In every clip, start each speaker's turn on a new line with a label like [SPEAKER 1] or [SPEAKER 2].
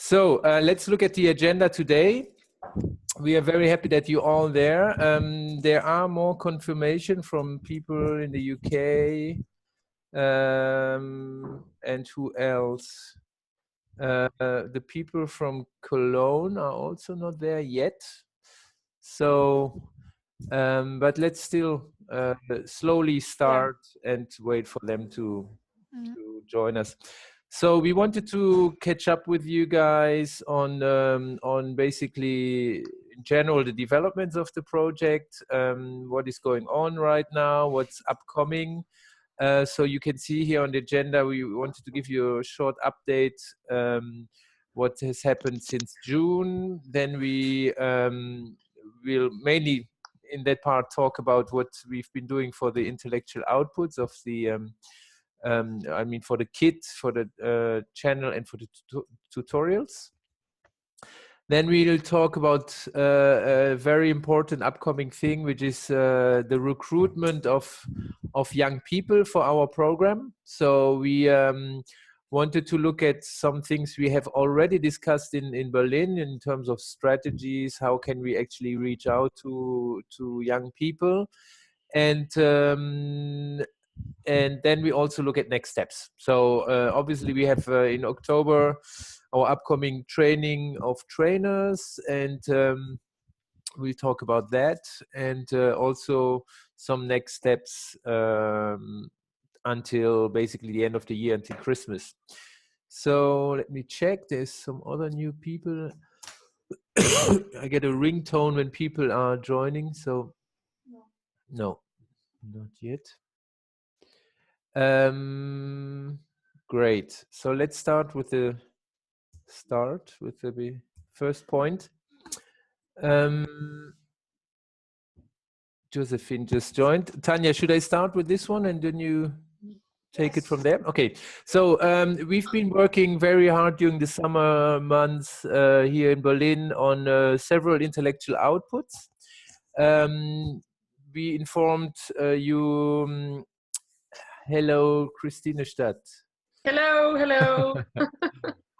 [SPEAKER 1] So let's look at the agenda today. We are very happy that you're all there. There are more confirmation from people in the UK. And who else? The people from Cologne are also not there yet. So, but let's still slowly start and wait for them to join us. So we wanted to catch up with you guys on basically in general the developments of the project, what is going on right now, what's upcoming. So you can see here on the agenda, we wanted to give you a short update, what has happened since June. Then we will mainly in that part talk about what we've been doing for the intellectual outputs of the, I mean for the kit, for the channel and for the tutorials. Then we'll talk about a very important upcoming thing, which is the recruitment of young people for our program. So we wanted to look at some things we have already discussed in Berlin in terms of strategies. How can we actually reach out to young people? And then we also look at next steps. So obviously we have in October our upcoming training of trainers, and we'll talk about that, and also some next steps until basically the end of the year, until Christmas. So let me check. There's some other new people. I get a ringtone when people are joining. So no, not yet. Great. So let's start with the first point. Josephine just joined. Tanya, should I start with this one and then you take it from there? Okay. So we've been working very hard during the summer months here in Berlin on several intellectual outputs. We informed you. Hello, Christine Stadt.
[SPEAKER 2] Hello, hello.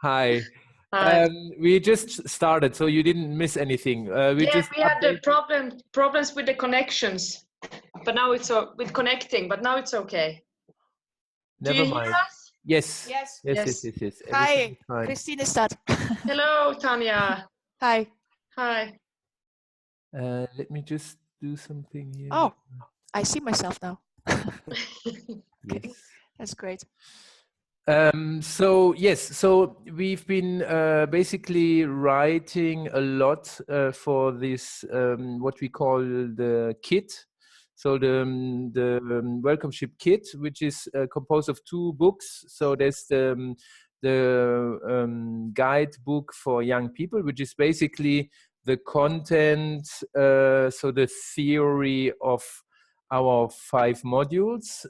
[SPEAKER 1] Hi.
[SPEAKER 2] Hi.
[SPEAKER 1] We just started, so you didn't miss anything. We
[SPEAKER 2] had the problems with the connections, but now it's with connecting. But now it's okay.
[SPEAKER 1] Never mind.
[SPEAKER 2] Hear us?
[SPEAKER 1] Yes. Yes.
[SPEAKER 3] Hi, Christine Stadt.
[SPEAKER 2] Hello, Tanya.
[SPEAKER 3] Hi.
[SPEAKER 2] Hi.
[SPEAKER 1] Let me just do something here.
[SPEAKER 3] Oh, I see myself now.
[SPEAKER 1] Yes.
[SPEAKER 3] That's great.
[SPEAKER 1] So we've been basically writing a lot for this what we call the kit. So the Welcomeship kit, which is composed of 2 books. So there's the guidebook for young people, which is basically the content, so the theory of our 5 modules.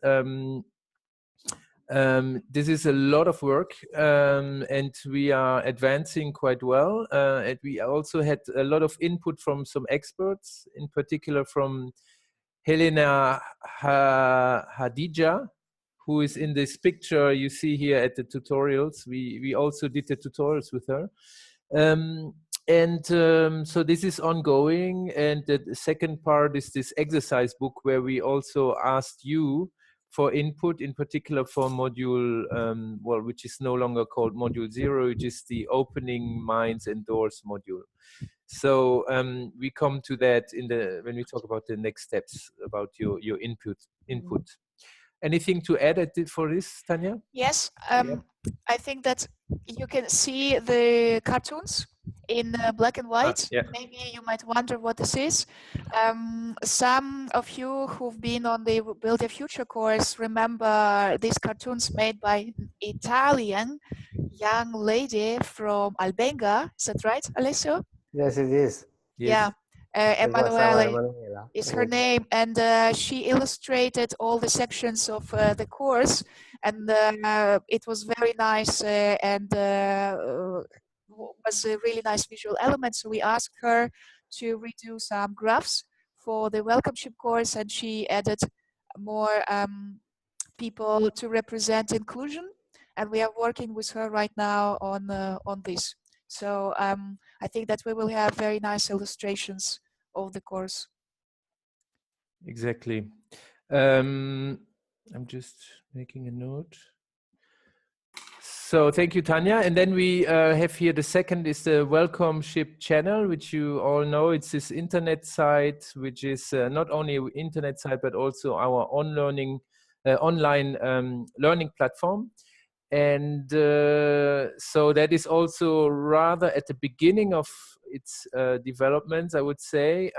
[SPEAKER 1] This is a lot of work, and we are advancing quite well. And we also had a lot of input from some experts, in particular from Helena Hadija, who is in this picture you see here at the tutorials. We also did the tutorials with her. So this is ongoing. And the second part is this exercise book, where we also asked you for input, in particular for module, which is no longer called module 0, which is the opening minds and doors module. So we come to that when we talk about the next steps about your input. Anything to add for this, Tanya?
[SPEAKER 3] Yes, I think that you can see the cartoons in black and white. Maybe you might wonder what this is. Some of you who've been on the Build Your Future course remember these cartoons made by an Italian young lady from Albenga. Is that right, Alessio?
[SPEAKER 4] Yes, it is.
[SPEAKER 3] Yes. Yeah, Emanuele is her name, and she illustrated all the sections of the course, and it was very nice and was a really nice visual element. So we asked her to redo some graphs for the Welcomeship course, and she added more people to represent inclusion, and we are working with her right now on this. So I think that we will have very nice illustrations of the course.
[SPEAKER 1] Exactly. I'm just making a note. So thank you, Tanya. And then we have here the second is the Welcomeship channel, which you all know. It's this internet site, which is not only an internet site, but also our online learning platform. And so that is also rather at the beginning of its developments, I would say.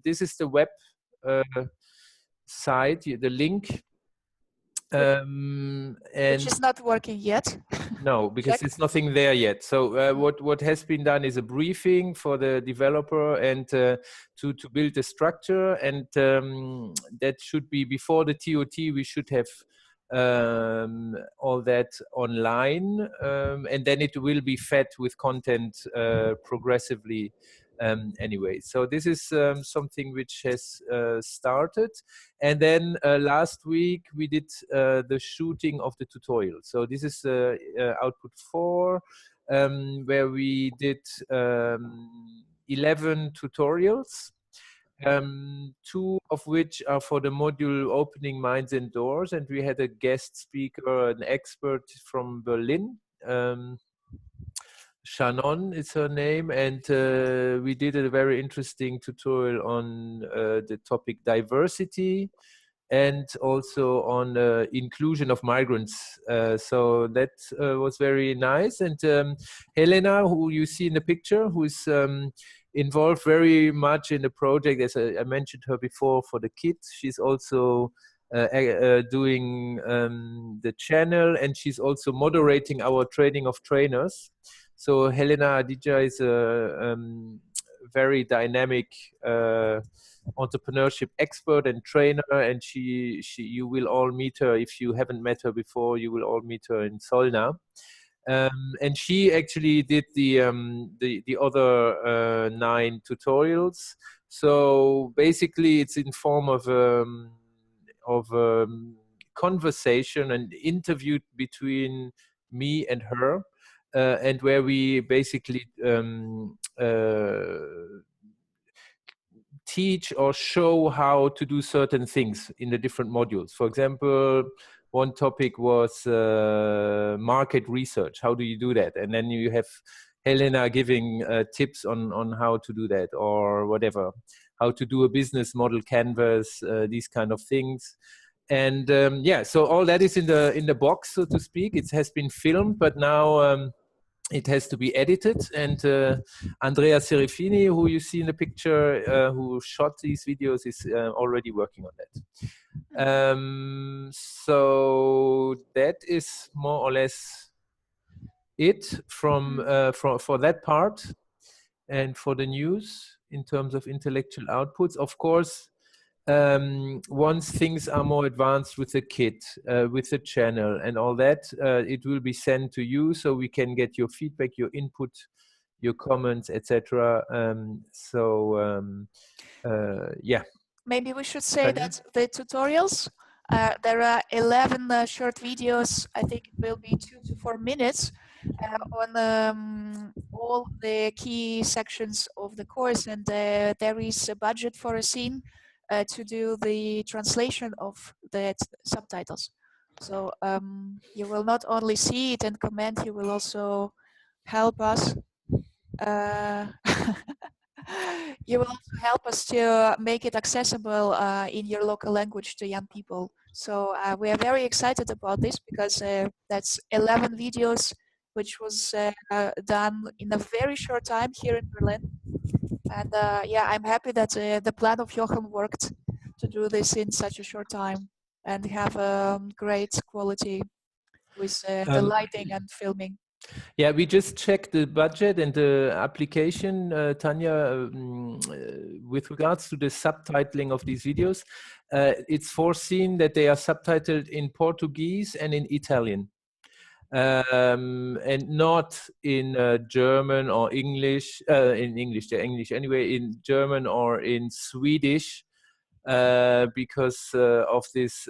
[SPEAKER 1] This is the web site, the link.
[SPEAKER 3] Which is not working yet.
[SPEAKER 1] No, because there's nothing there yet. So what has been done is a briefing for the developer and to build a structure, and that should be before the TOT. We should have all that online, and then it will be fed with content progressively. Anyway, so this is something which has started, and then last week we did the shooting of the tutorial. So this is output 4, where we did 11 tutorials, 2 of which are for the module Opening Minds and Doors, and we had a guest speaker, an expert from Berlin. Shannon is her name, and we did a very interesting tutorial on the topic diversity and also on inclusion of migrants. So that was very nice. And Helena, who you see in the picture, who is involved very much in the project, as I mentioned her before, for the kids. She's also doing the channel, and she's also moderating our training of trainers. So Helena Adija is a very dynamic entrepreneurship expert and trainer, and you will all meet her. If you haven't met her before, you will all meet her in Solna. And she actually did the other 9 tutorials. So basically, it's in form of conversation and interview between me and her. And where we basically teach or show how to do certain things in the different modules. For example, one topic was market research. How do you do that? And then you have Helena giving tips on how to do that, or whatever, how to do a business model canvas, these kind of things. And yeah, so all that is in the box, so to speak. It has been filmed, but now it has to be edited, and Andrea Serafini, who you see in the picture, who shot these videos, is already working on that. So that is more or less it from for that part. And for the news in terms of intellectual outputs, of course, once things are more advanced with the kit, with the channel and all that, it will be sent to you, so we can get your feedback, your input, your comments, etc. Yeah.
[SPEAKER 3] Maybe we should say that the tutorials, there are 11 short videos. I think it will be 2 to 4 minutes on all the key sections of the course, and there is a budget for a scene to do the translation of the subtitles. So you will not only see it and comment, you will also help us. You will also help us to make it accessible in your local language to young people. So we are very excited about this, because that's 11 videos, which was done in a very short time here in Berlin. And yeah, I'm happy that the plan of Jochen worked to do this in such a short time and have great quality with the lighting and filming.
[SPEAKER 1] Yeah, we just checked the budget and the application, Tanya, with regards to the subtitling of these videos. It's foreseen that they are subtitled in Portuguese and in Italian. And not in German or English, in English anyway, in German or in Swedish, because of this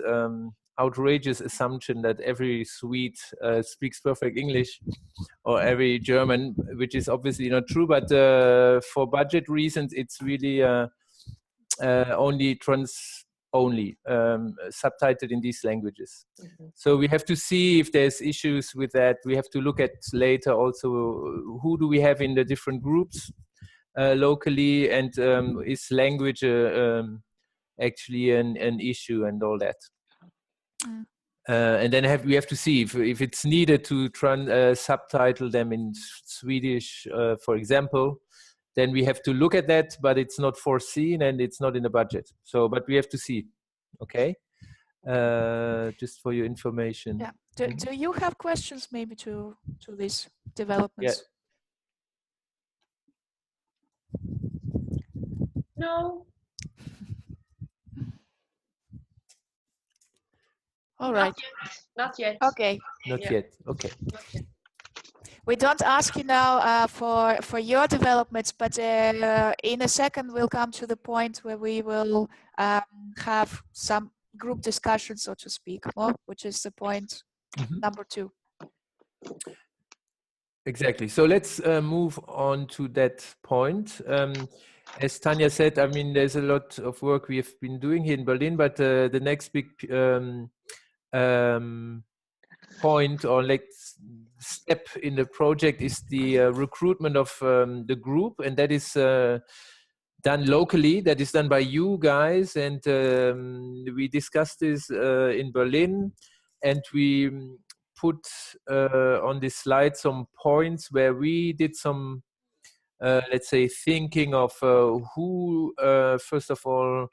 [SPEAKER 1] outrageous assumption that every Swede speaks perfect English, or every German, which is obviously not true. But for budget reasons, it's really only subtitled in these languages. So we have to see if there's issues with that. We have to look at later also who do we have in the different groups locally, and is language actually an issue and all that. And then we have to see if it's needed to subtitle them in Swedish, for example. Then we have to look at that, but it's not foreseen and it's not in the budget. So, but we have to see. Okay, just for your information.
[SPEAKER 3] Yeah. Do you have questions maybe to these developments?
[SPEAKER 1] Yeah.
[SPEAKER 2] No.
[SPEAKER 3] All right.
[SPEAKER 2] Not yet.
[SPEAKER 3] Okay.
[SPEAKER 1] Not yet. Okay.
[SPEAKER 2] Not yet.
[SPEAKER 3] We don't ask you now for your developments, but in a second we'll come to the point where we will have some group discussion, so to speak, which is the point number 2.
[SPEAKER 1] Exactly. So let's move on to that point. As Tanya said, I mean, there's a lot of work we have been doing here in Berlin, but the next big point or like step in the project is the recruitment of the group, and that is done locally. That is done by you guys, and we discussed this in Berlin, and we put on this slide some points where we did some let's say thinking of who first of all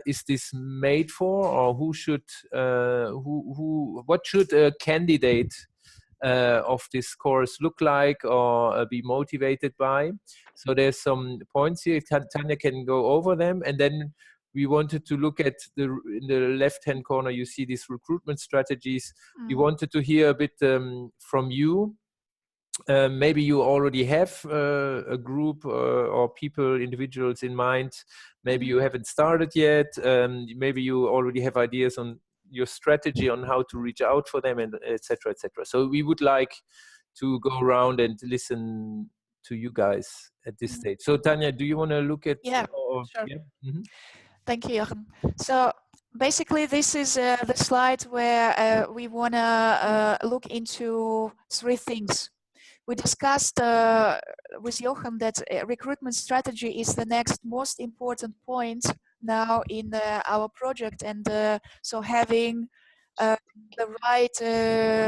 [SPEAKER 1] is this made for, or who should what should a candidate of this course look like or be motivated by. So there's some points here. Tanya can go over them, and then we wanted to look at in the left-hand corner, you see these recruitment strategies. We wanted to hear a bit from you. Maybe you already have a group or people, individuals in mind. Maybe you haven't started yet. Maybe you already have ideas on your strategy on how to reach out for them, and etc., etc. So we would like to go around and listen to you guys at this stage. So Tanya, do you want to look at?
[SPEAKER 3] Yeah, sure. Yeah? Thank you, Jochen. So basically, this is the slide where we want to look into 3 things. We discussed with Jochen that recruitment strategy is the next most important point now in our project, and so having the right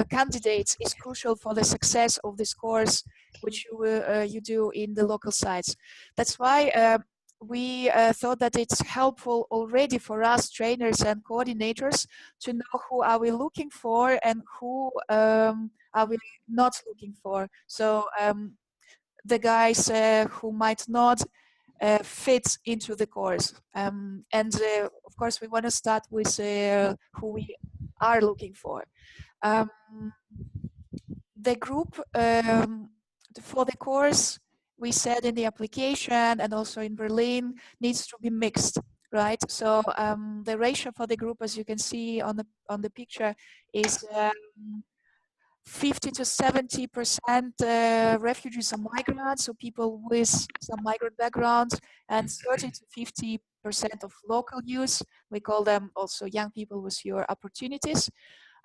[SPEAKER 3] candidates is crucial for the success of this course, which you do in the local sites. That's why we thought that it's helpful already for us trainers and coordinators to know who are we looking for and who are we not looking for. So the guys who might not fit into the course. And of course, we want to start with who we are looking for. The group for the course, we said in the application and also in Berlin, needs to be mixed, right? So the ratio for the group, as you can see on the picture, is 50 to 70% refugees and migrants, so people with some migrant backgrounds, and 30 to 50% of local youth. We call them also young people with fewer opportunities.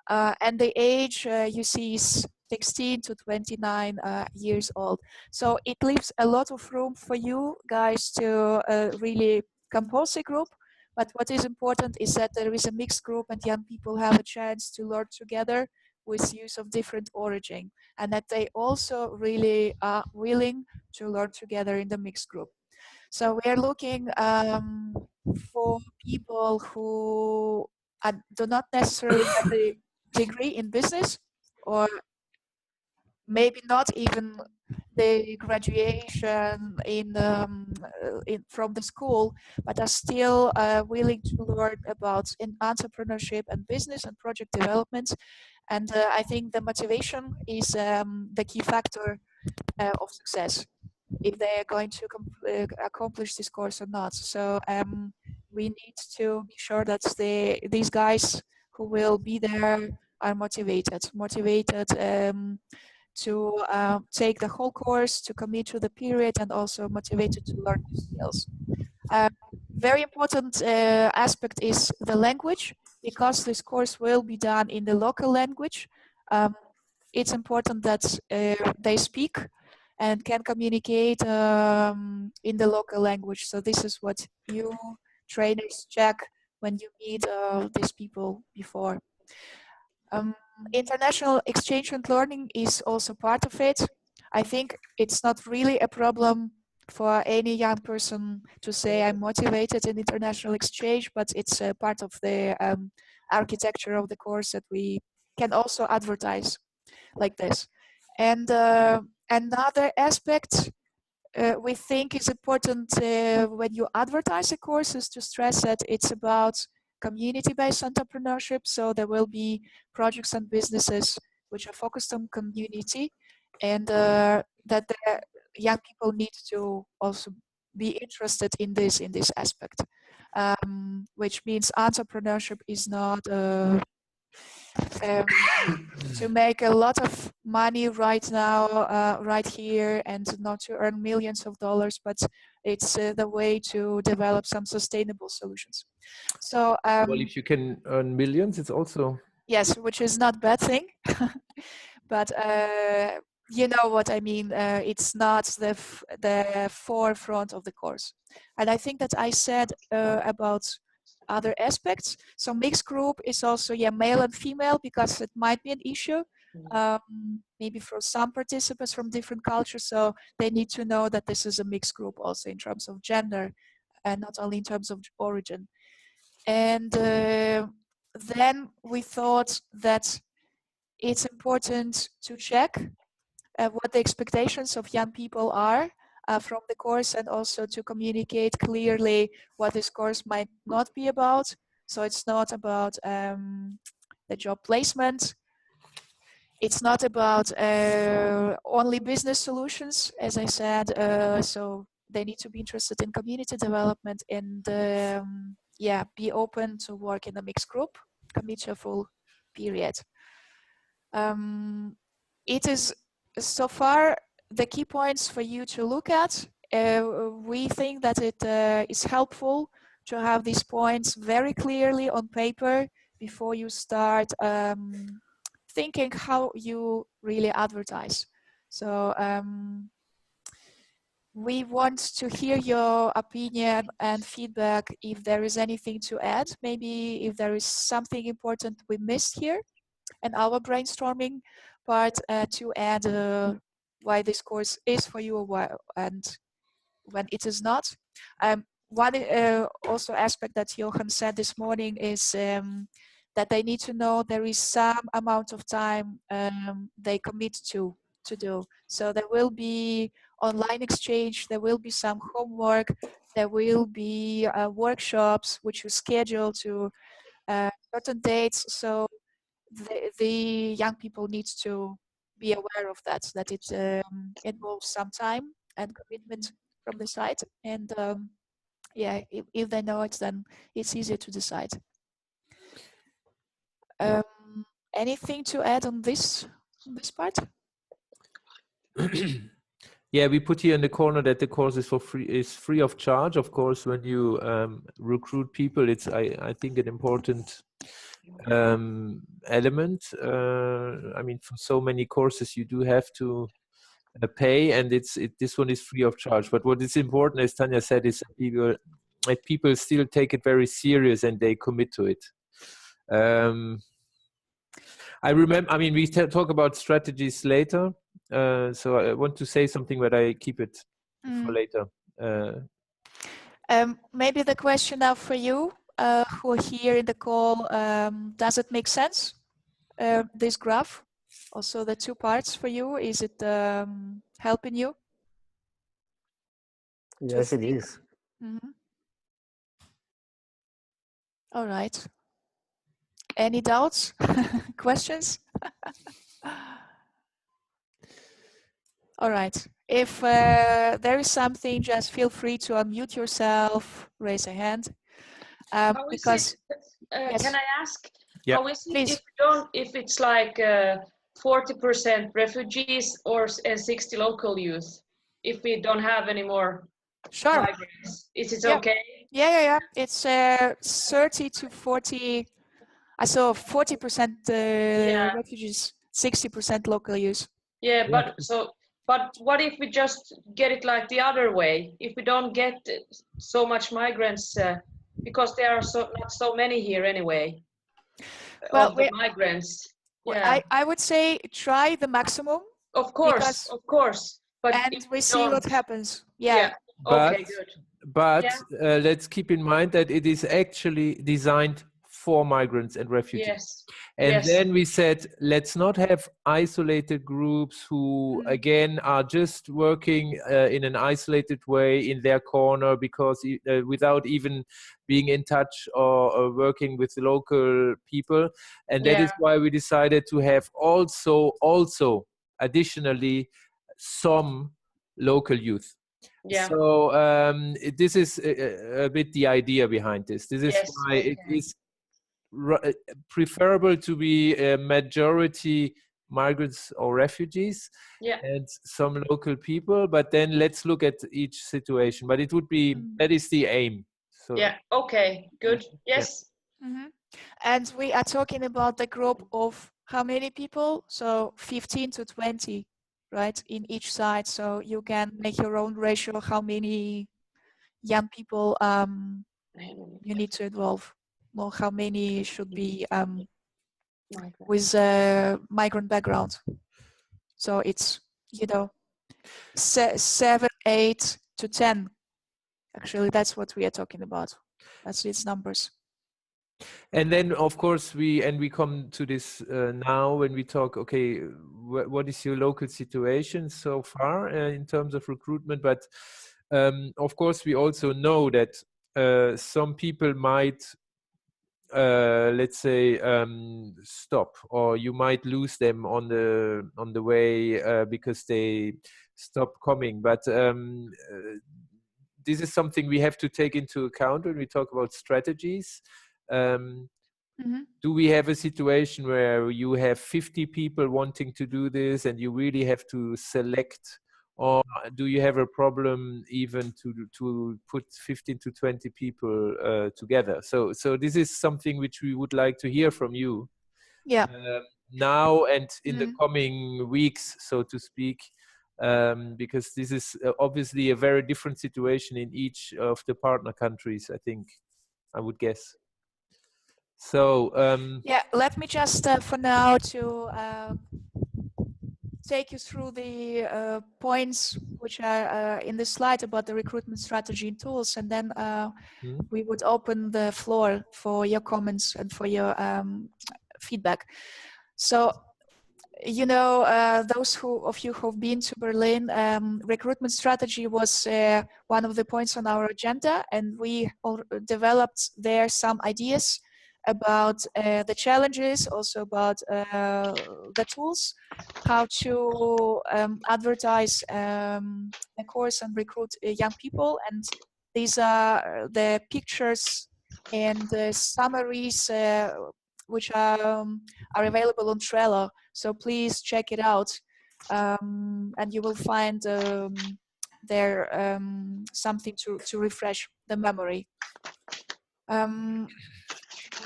[SPEAKER 3] And the age you see is 16 to 29 years old. So it leaves a lot of room for you guys to really compose a group. But what is important is that there is a mixed group and young people have a chance to learn together with youth of different origin, and that they also really are willing to learn together in the mixed group. So we are looking for people who do not necessarily have the degree in business, or maybe not even the graduation from the school, but are still willing to learn about entrepreneurship and business and project development. And I think the motivation is the key factor of success, if they are going to accomplish this course or not. So we need to be sure that these guys who will be there are motivated to take the whole course, to commit to the period, and also motivated to learn new skills. Very important aspect is the language, because this course will be done in the local language. It's important that they speak and can communicate in the local language. So this is what you trainers check when you meet these people before. International exchange and learning is also part of it. I think it's not really a problem for any young person to say I'm motivated in international exchange, but it's a part of the architecture of the course that we can also advertise like this. And another aspect we think is important when you advertise a course is to stress that it's about community-based entrepreneurship. So there will be projects and businesses which are focused on community, and that the young people need to also be interested in this aspect, which means entrepreneurship is not to make a lot of money right now, right here, and not to earn millions of dollars, but it's the way to develop some sustainable solutions. So
[SPEAKER 1] well, if you can earn millions, it's also
[SPEAKER 3] yes, which is not a bad thing, but you know what I mean. It's not the forefront of the course, and I think that I said about other aspects. So mixed group is also male and female, because it might be an issue maybe for some participants from different cultures. So they need to know that this is a mixed group also in terms of gender and not only in terms of origin. And then we thought that it's important to check what the expectations of young people are from the course, and also to communicate clearly what this course might not be about. So it's not about the job placement. It's not about only business solutions, as I said. So they need to be interested in community development and be open to work in a mixed group, commit to a full period. It is so far the key points for you to look at. We think that it is helpful to have these points very clearly on paper before you start thinking how you really advertise. So we want to hear your opinion and feedback if there is anything to add, maybe if there is something important we missed here and our brainstorming part to add why this course is for you and when it is not. One also aspect that Johan said this morning is that they need to know there is some amount of time they commit to do. So there will be online exchange, there will be some homework, there will be workshops which you schedule to certain dates. So the young people need to be aware of that it involves some time and commitment from the side. And if they know it, then it's easier to decide. Anything to add on this part?
[SPEAKER 1] Yeah, we put here in the corner that the course is free of charge. Of course, when you recruit people, it's I think an important element. I mean, for so many courses, you do have to pay, and this one is free of charge. But what is important, as Tanya said, is that people still take it very serious and they commit to it. I remember, I mean, we talk about strategies later, so I want to say something, but I keep it for later.
[SPEAKER 3] Maybe the question now for you, who are here in the call, does it make sense, this graph? Also the two parts for you, is it helping you?
[SPEAKER 4] Yes, it is.
[SPEAKER 3] Mm-hmm. All right. Any doubts, questions? All right. If there is something, just feel free to unmute yourself, raise a hand.
[SPEAKER 2] How
[SPEAKER 3] because
[SPEAKER 2] is it,
[SPEAKER 3] yes.
[SPEAKER 2] Can I ask,
[SPEAKER 1] Yeah.
[SPEAKER 2] How is it if it's like 40% refugees and 60 local youth? If we don't have any more migrants, is it okay?
[SPEAKER 3] Yeah. It's 30 to 40. I saw 40% refugees, 60% local youth.
[SPEAKER 2] Yeah, but what if we just get it like the other way? If we don't get so much migrants, because there are not so many here anyway, of the migrants. Yeah.
[SPEAKER 3] I would say try the maximum.
[SPEAKER 2] Of course. But
[SPEAKER 3] and we see what happens.
[SPEAKER 2] Yeah. Okay, good.
[SPEAKER 1] But let's keep in mind that it is actually designed for migrants and refugees.
[SPEAKER 2] Yes.
[SPEAKER 1] And then we said, let's not have isolated groups who, again, are just working in an isolated way in their corner because without even being in touch or working with local people. And that is why we decided to have also additionally some local youth.
[SPEAKER 2] Yeah.
[SPEAKER 1] So this is a bit the idea behind this. This is why it is preferable to be a majority migrants or refugees and some local people, but then let's look at each situation. But it would be, that is the aim. So
[SPEAKER 2] yeah, okay, good. Yes.
[SPEAKER 3] And we are talking about the group of how many people? So 15 to 20, right, in each side. So you can make your own ratio how many young people you need to involve. Well, how many should be with a migrant background. So it's, 7, 8 to 10. Actually, that's what we are talking about. That's its numbers.
[SPEAKER 1] And then, of course, we come to this now when we talk, okay, what is your local situation so far in terms of recruitment? But of course, we also know that some people might let's say stop, or you might lose them on the way because they stop coming. But this is something we have to take into account when we talk about strategies. Do we have a situation where you have 50 people wanting to do this and you really have to select, or do you have a problem even to put 15 to 20 people together? So this is something which we would like to hear from you now and in the coming weeks, so to speak, because this is obviously a very different situation in each of the partner countries, I would guess. So
[SPEAKER 3] let me just for now to take you through the points which are in the slide about the recruitment strategy and tools, and then we would open the floor for your comments and for your feedback. So, those of you who've been to Berlin, recruitment strategy was one of the points on our agenda, and we developed there some ideas about the challenges, also about the tools, how to advertise the course and recruit young people. And these are the pictures and the summaries which are available on Trello. So please check it out, and you will find there something to refresh the memory.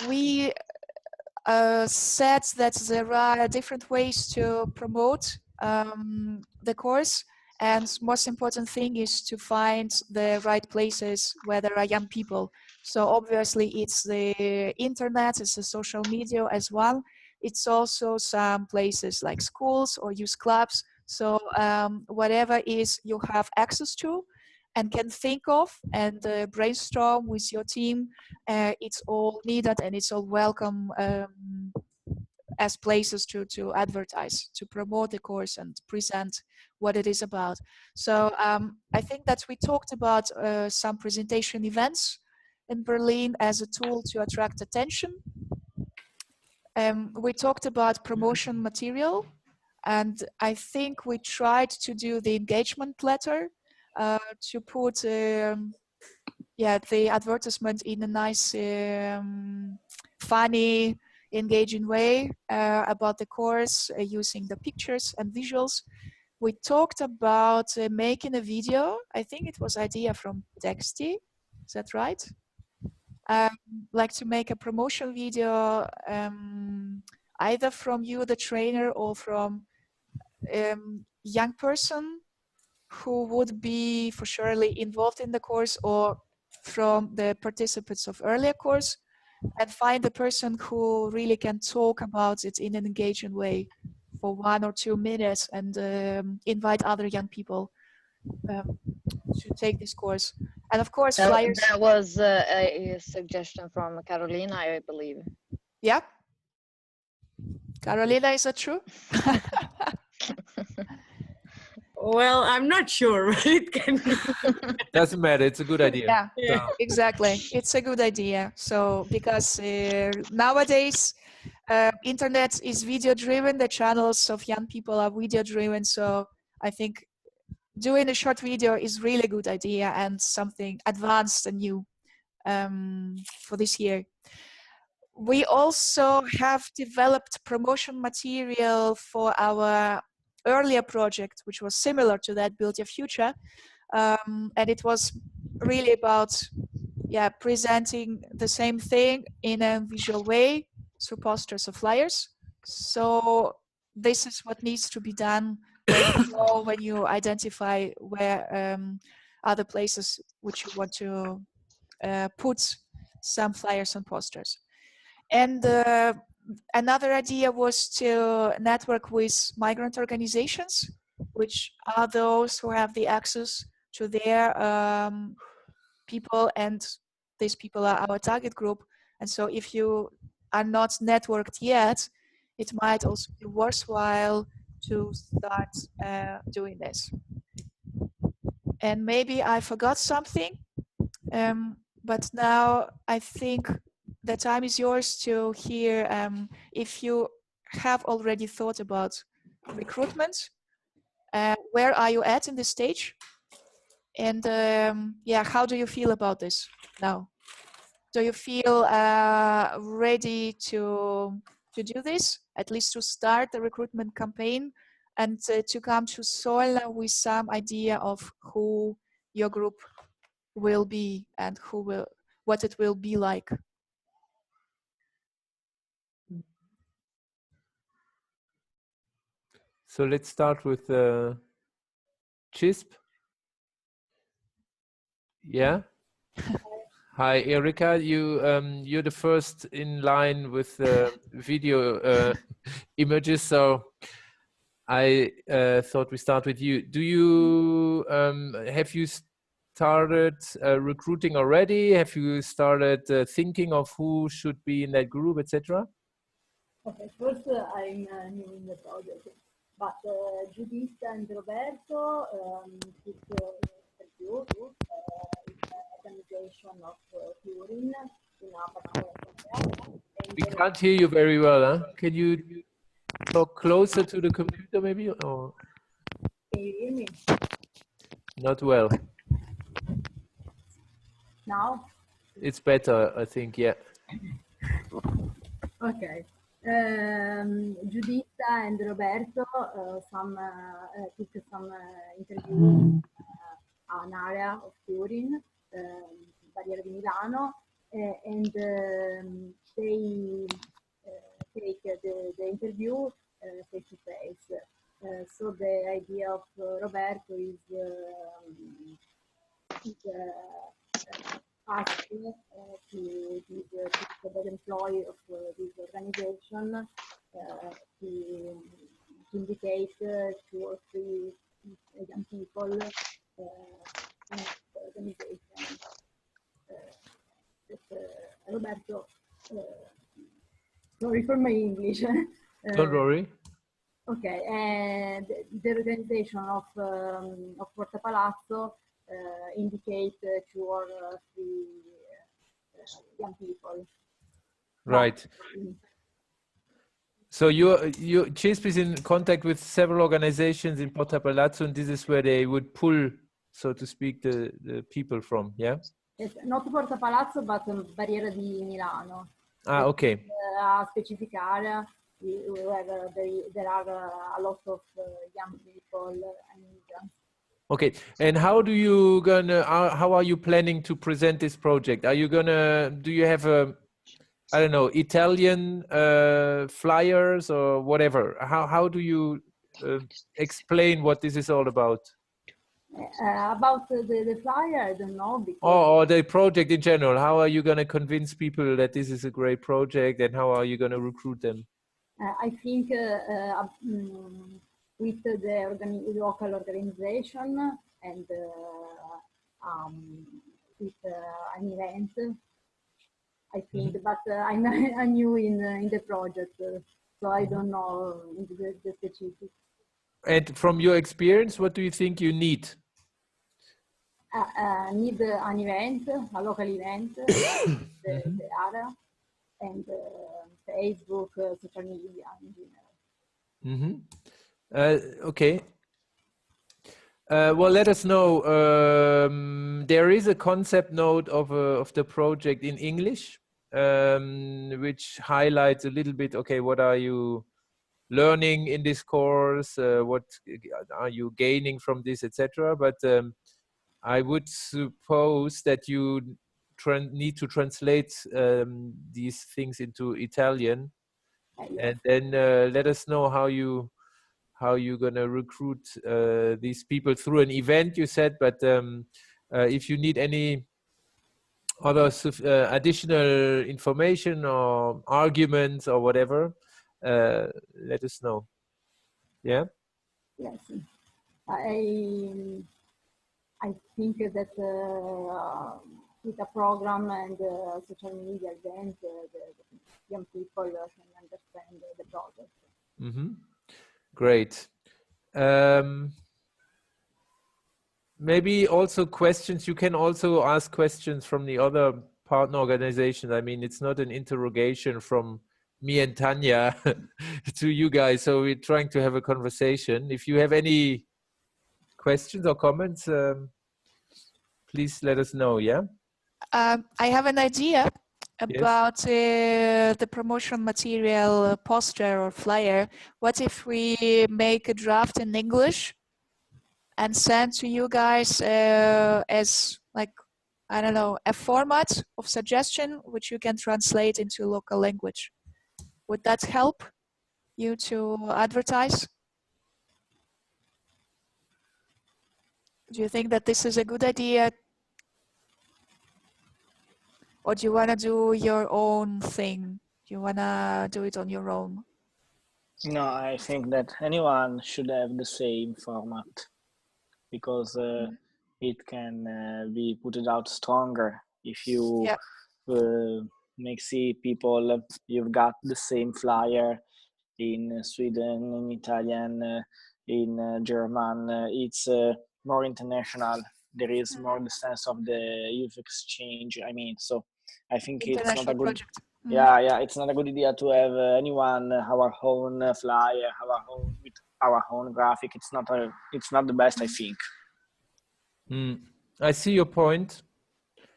[SPEAKER 3] We said that there are different ways to promote the course, and most important thing is to find the right places where there are young people. So obviously it's the internet, it's the social media as well. It's also some places like schools or youth clubs. So whatever is you have access to and can think of and brainstorm with your team, it's all needed and it's all welcome as places to advertise, to promote the course and present what it is about. So I think that we talked about some presentation events in Berlin as a tool to attract attention. We talked about promotion material, and I think we tried to do the engagement letter to put the advertisement in a nice, funny, engaging way about the course using the pictures and visuals. We talked about making a video. I think it was idea from Texty. Is that right? Like to make a promotion video, either from you, the trainer, or from young person who would be for surely involved in the course, or from the participants of earlier course, and find the person who really can talk about it in an engaging way for 1 or 2 minutes, and invite other young people to take this course. And of course, flyers.
[SPEAKER 4] That was a suggestion from Carolina, I believe.
[SPEAKER 3] Yeah. Carolina, is that true?
[SPEAKER 5] Well, I'm not sure. It can.
[SPEAKER 1] Doesn't matter. It's a good idea.
[SPEAKER 3] Yeah, so. Exactly. It's a good idea. So because nowadays, internet is video driven. The channels of young people are video driven. So I think doing a short video is really good idea and something advanced and new for this year. We also have developed promotion material for our earlier project, which was similar to that, Build Your Future. And it was really about presenting the same thing in a visual way through posters or flyers. So this is what needs to be done when you identify where other places which you want to put some flyers and posters. And another idea was to network with migrant organizations, which are those who have the access to their people, and these people are our target group. And so if you are not networked yet, it might also be worthwhile to start doing this. And maybe I forgot something, but now I think the time is yours to hear if you have already thought about recruitment. Where are you at in this stage? And how do you feel about this now? Do you feel ready to do this, at least to start the recruitment campaign, and to come to Solna with some idea of who your group will be and what it will be like?
[SPEAKER 1] So let's start with Chisp. Yeah. Hi, Erika. You're the first in line with video images, so I thought we start with you. Do you have you started recruiting already? Have you started thinking of who should be in that group, etc.?
[SPEAKER 6] Okay, first I'm new in the project, but Judith and Roberto took interview organization of Turin in our.
[SPEAKER 1] We can't hear you very well, huh? Can you talk closer to the computer maybe? Or?
[SPEAKER 6] Can you hear me?
[SPEAKER 1] Not well.
[SPEAKER 6] Now?
[SPEAKER 1] It's better, I think, yeah.
[SPEAKER 6] Okay. Giuditta and Roberto took some interview an area of Turin, Barriera di Milano, and they take the interview face to face. So the idea of Roberto is asked to the employee of this organization to indicate 2 or 3 young people in the organization. Roberto, sorry for my English.
[SPEAKER 1] Don't worry.
[SPEAKER 6] Okay, and the organization of Porta Palazzo indicate 2 or 3 young people.
[SPEAKER 1] Right. So CHISP is in contact with several organizations in Porta Palazzo, and this is where they would pull, so to speak, the people from, yeah?
[SPEAKER 6] It's not Porta Palazzo, but Barriera di Milano.
[SPEAKER 1] Okay.
[SPEAKER 6] A specific area where there are a lot of young people and immigrants.
[SPEAKER 1] Okay, and how do you gonna? How are you planning to present this project? Are you gonna? Do you have a, I don't know, Italian flyers or whatever? How do you explain what this is all about?
[SPEAKER 6] About the flyer, I don't know, because
[SPEAKER 1] Or the project in general. How are you gonna convince people that this is a great project, and how are you gonna recruit them?
[SPEAKER 6] I think with the local organization and with an event, I think. But I'm new in the project, so I don't know the specifics.
[SPEAKER 1] And from your experience, what do you think you need?
[SPEAKER 6] Need an event, a local event, the area, and Facebook, social media in general.
[SPEAKER 1] Okay. Well, let us know. There is a concept note of the project in English, which highlights a little bit. Okay, what are you learning in this course? What are you gaining from this, etc. But I would suppose that you need to translate these things into Italian, and then let us know how you're gonna recruit these people through an event, you said. But if you need any other additional information or arguments or whatever, let us know. Yeah.
[SPEAKER 6] Yes, I think that with a program and social media event, the young people can understand the project.
[SPEAKER 1] Great. Maybe also questions. You can also ask questions from the other partner organizations. I mean, it's not an interrogation from me and Tanya to you guys. So we're trying to have a conversation. If you have any questions or comments, please let us know. Yeah.
[SPEAKER 3] I have an idea about the promotion material poster or flyer. What if we make a draft in English and send to you guys as, like, I don't know, a format of suggestion which you can translate into local language? Would that help you to advertise? Do you think that this is a good idea? Or do you want to do your own thing? Do you want to do it on your own?
[SPEAKER 7] No, I think that anyone should have the same format, because it can be put out stronger if you make see people, you've got the same flyer in Sweden, in Italian, in German. It's more international. There is more the sense of the youth exchange. I mean, so I think it's not a good
[SPEAKER 3] project.
[SPEAKER 7] Yeah, it's not a good idea to have anyone our own flyer, with our own graphic. It's not the best, I think.
[SPEAKER 1] I see your point.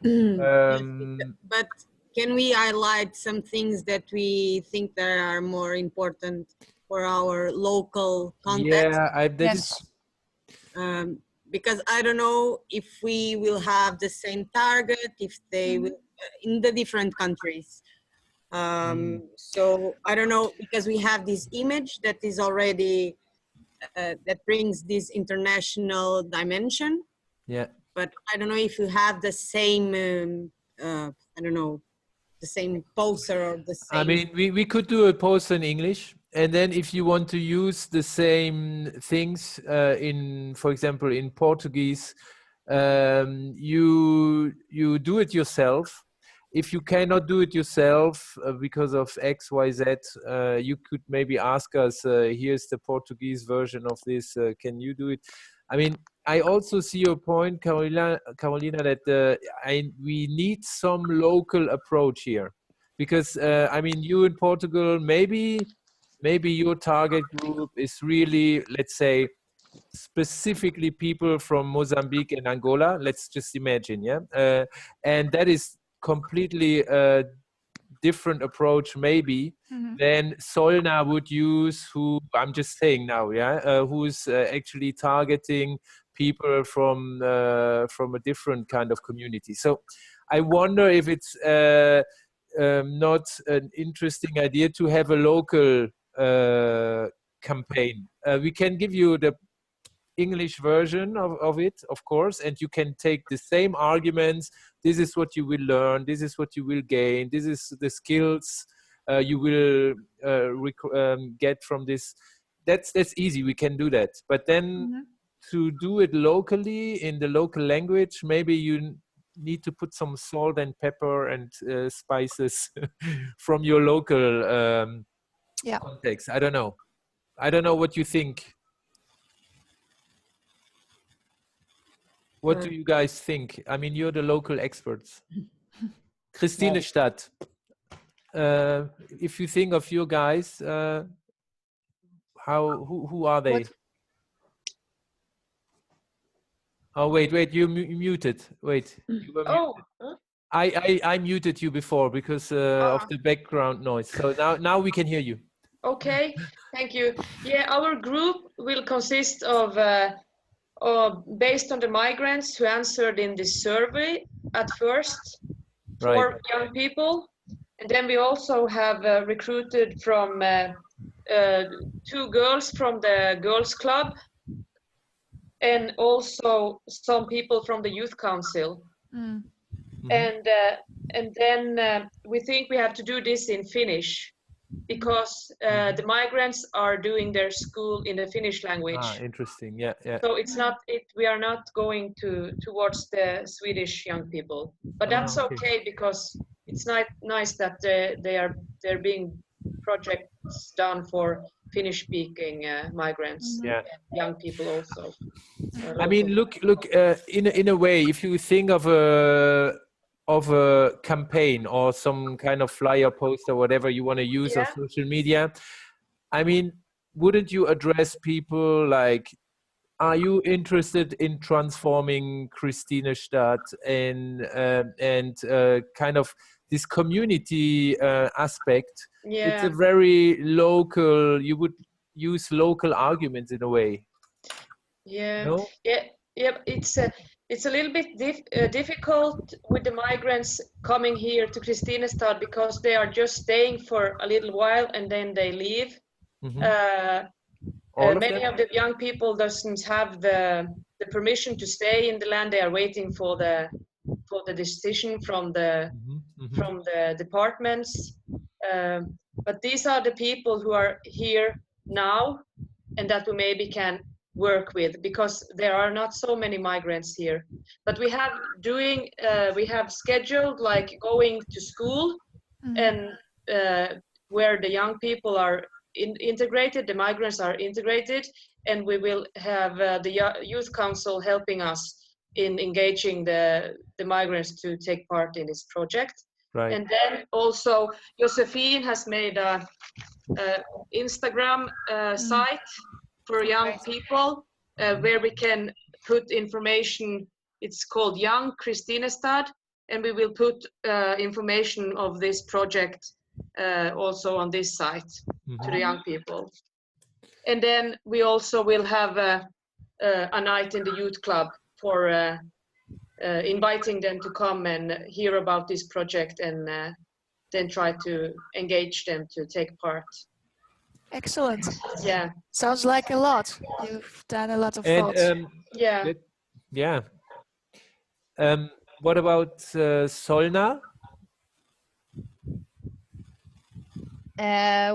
[SPEAKER 5] But can we highlight some things that we think that are more important for our local context?
[SPEAKER 1] Yeah,
[SPEAKER 5] because I don't know if we will have the same target, if they will in the different countries. So I don't know, because we have this image that is already that brings this international dimension.
[SPEAKER 1] Yeah.
[SPEAKER 5] But I don't know if you have the same I don't know, the same poster or the same.
[SPEAKER 1] I mean, we could do a poster in English, and then if you want to use the same things in, for example, in Portuguese, you do it yourself. If you cannot do it yourself because of X, Y, Z, you could maybe ask us, here's the Portuguese version of this, can you do it? I mean, I also see your point, Carolina, that we need some local approach here. Because, I mean, you in Portugal, maybe your target group is really, let's say, specifically people from Mozambique and Angola. Let's just imagine, yeah? And that is completely different approach maybe than Solna would use, who I'm just saying now, who's actually targeting people from a different kind of community. So I wonder if it's not an interesting idea to have a local campaign. We can give you the English version of it, of course, and you can take the same arguments. This is what you will learn. This is what you will gain. This is the skills you will get from this. That's easy. We can do that. But then to do it locally in the local language, maybe you need to put some salt and pepper and spices from your local context. I don't know. I don't know what you think. What do you guys think? I mean, you're the local experts. Christinestadt. If you think of your guys, who are they? What? Oh, wait, you muted. Wait. You were muted. I muted you before because of the background noise. So now we can hear you.
[SPEAKER 2] Okay, thank you. Yeah, our group will consist of based on the migrants who answered in this survey at first, 4 young people. And then we also have recruited from 2 girls from the girls club and also some people from the youth council. And then we think we have to do this in Finnish because the migrants are doing their school in the Finnish language.
[SPEAKER 1] Ah, interesting. Yeah.
[SPEAKER 2] So it's not we are not going towards the Swedish young people, but that's okay because it's nice that they're being projects done for Finnish-speaking migrants and young people also.
[SPEAKER 1] I mean, look. In a way, if you think of a campaign or some kind of flyer, poster, whatever you want to use on social media, I mean, wouldn't you address people like, are you interested in transforming Christinestadt and kind of this community aspect? It's a very local. You would use local arguments in a way.
[SPEAKER 2] Yeah,
[SPEAKER 1] no?
[SPEAKER 2] yeah. It's a little bit difficult with the migrants coming here to Christinestadt because they are just staying for a little while and then they leave. Many of the young people doesn't have the permission to stay in the land. They are waiting for the decision from the departments. But these are the people who are here now and that we maybe can work with because there are not so many migrants here. But we have scheduled like going to school and where the young people are integrated, the migrants are integrated, and we will have the youth council helping us in engaging the migrants to take part in this project.
[SPEAKER 1] Right.
[SPEAKER 2] And then also Josephine has made a Instagram site for young people where we can put information. It's called Young Christinestadt, and we will put information of this project also on this site to the young people. And then we also will have a night in the youth club for inviting them to come and hear about this project and then try to engage them to take part.
[SPEAKER 3] Excellent.
[SPEAKER 2] Yeah.
[SPEAKER 3] Sounds like a lot. You've done a lot of thoughts.
[SPEAKER 1] What about Solna?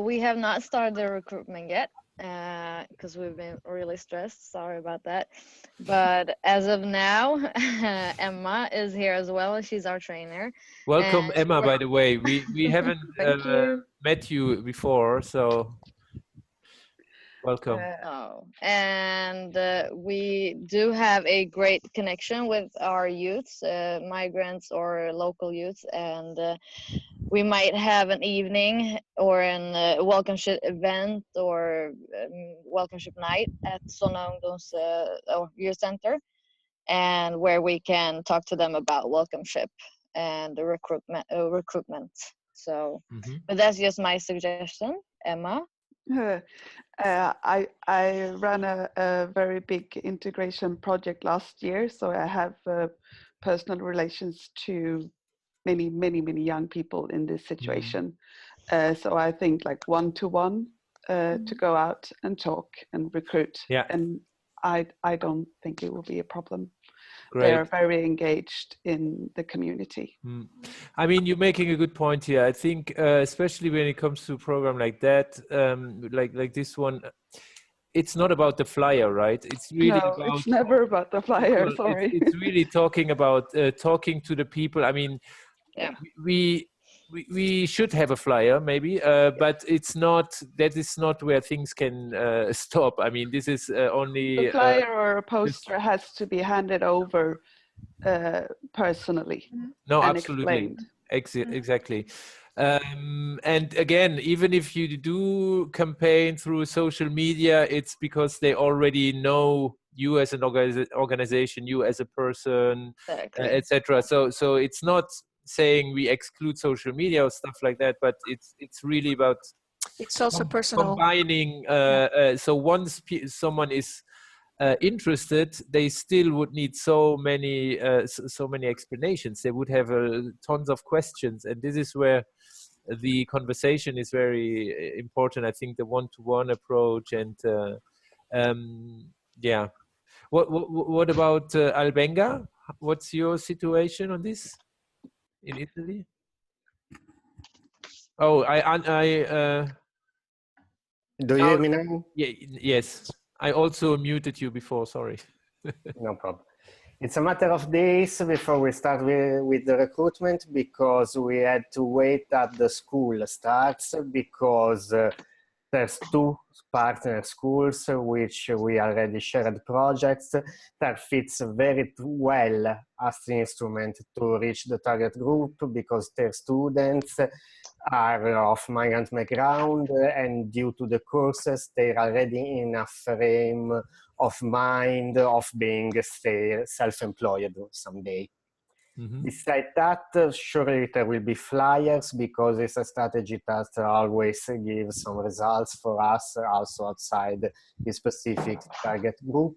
[SPEAKER 4] We have not started the recruitment yet because we've been really stressed. Sorry about that. But as of now, Emma is here as well. She's our trainer.
[SPEAKER 1] Welcome, Emma, by the way. We haven't met you before, so welcome.
[SPEAKER 4] And we do have a great connection with our youths, migrants or local youths, and we might have an evening or a Welcomeship event or Welcomeship night at Solna Ungdoms Youth Center, and where we can talk to them about Welcomeship and the recruitment. So, but that's just my suggestion. Emma?
[SPEAKER 8] I ran a very big integration project last year, so I have personal relations to many young people in this situation. So I think like one-to-one to go out and talk and recruit. And I don't think it will be a problem. Great. They are very engaged in the community.
[SPEAKER 1] I mean, you're making a good point here. I think, especially when it comes to a program like that, like this one, it's not about the flyer, right? It's really about.
[SPEAKER 8] It's never about the flyer. Sorry.
[SPEAKER 1] It's really talking about talking to the people. I mean, we should have a flyer maybe, but it's not. That is not where things can stop. I mean, this is only
[SPEAKER 8] a flyer or a poster has to be handed over personally.
[SPEAKER 1] No,
[SPEAKER 8] and
[SPEAKER 1] absolutely,
[SPEAKER 8] explained.
[SPEAKER 1] Exactly. And again, even if you do campaign through social media, it's because they already know you as an organization, you as a person, etc. So it's not saying we exclude social media or stuff like that, but it's really about
[SPEAKER 3] it's also personal
[SPEAKER 1] combining. So once someone is interested, they still would need so many explanations. They would have tons of questions, and this is where the conversation is very important. I think the one-to-one approach, and yeah. What about Albenga? What's your situation on this in Italy? Oh,
[SPEAKER 9] do you hear me now?
[SPEAKER 1] Yes. I also muted you before, sorry.
[SPEAKER 9] No problem. It's a matter of days before we start with the recruitment, because we had to wait that the school starts, because there's 2 partner schools which we already shared projects that fits very well as the instrument to reach the target group, because their students are of migrant background, and due to the courses they're already in a frame of mind of being self-employed someday. Besides that, surely there will be flyers, because it's a strategy that always gives some results for us, also outside the specific target group.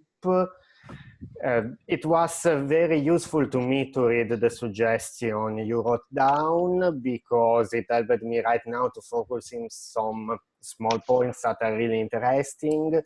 [SPEAKER 9] It was very useful to me to read the suggestion you wrote down, because it helped me right now to focus in some small points that are really interesting.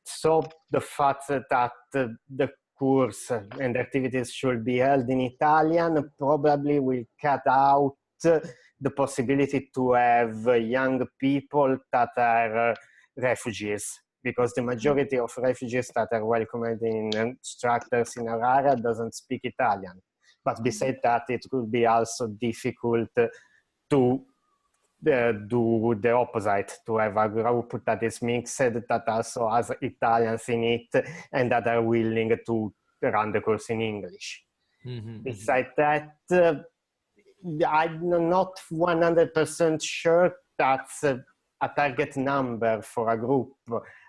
[SPEAKER 9] So the fact that the course and activities should be held in Italian probably will cut out the possibility to have young people that are refugees, because the majority of refugees that are welcomed in structures in our area doesn't speak Italian. But besides that, it could be also difficult to do the opposite, to have a group that is mixed, that also has Italians in it, and that are willing to run the course in English. Besides that, I'm not 100% sure that's a target number for a group.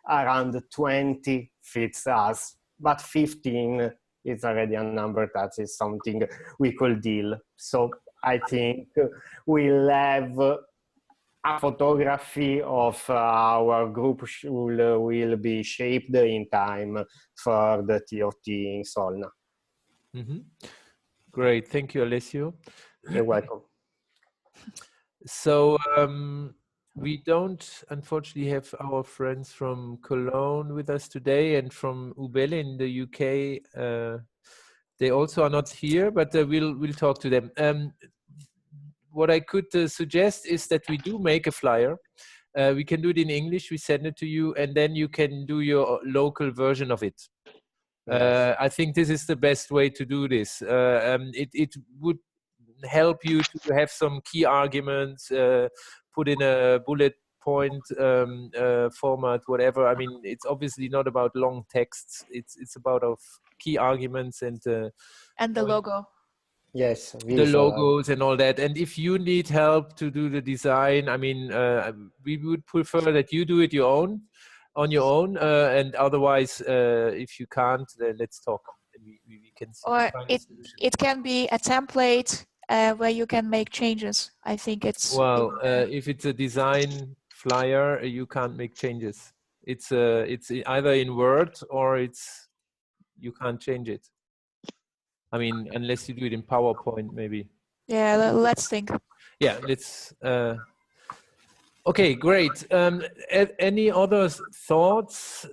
[SPEAKER 9] Around 20 fits us, but 15 is already a number that is something we could deal. So I think we'll have a photography of our group will be shaped in time for the TOT in Solna.
[SPEAKER 1] Great, thank you, Alessio.
[SPEAKER 9] You're welcome.
[SPEAKER 1] So we don't unfortunately have our friends from Cologne with us today, and from Ubele in the UK. They also are not here, but we'll talk to them. What I could suggest is that we do make a flyer. We can do it in English, we send it to you, and then you can do your local version of it. Yes. I think this is the best way to do this. It would help you to have some key arguments, put in a bullet point format, whatever. I mean, it's obviously not about long texts. It's about key arguments and the
[SPEAKER 3] logo.
[SPEAKER 9] Yes,
[SPEAKER 1] the logos and all that. And if you need help to do the design, I mean, we would prefer that you do it on your own, and otherwise, if you can't, then let's talk. We can
[SPEAKER 3] or it can be a template where you can make changes. I think it's
[SPEAKER 1] well, if it's a design flyer, you can't make changes. It's either in Word or you can't change it. I mean, unless you do it in PowerPoint, maybe.
[SPEAKER 3] Yeah, let's think.
[SPEAKER 1] Yeah, let's. Okay, great. Any other thoughts,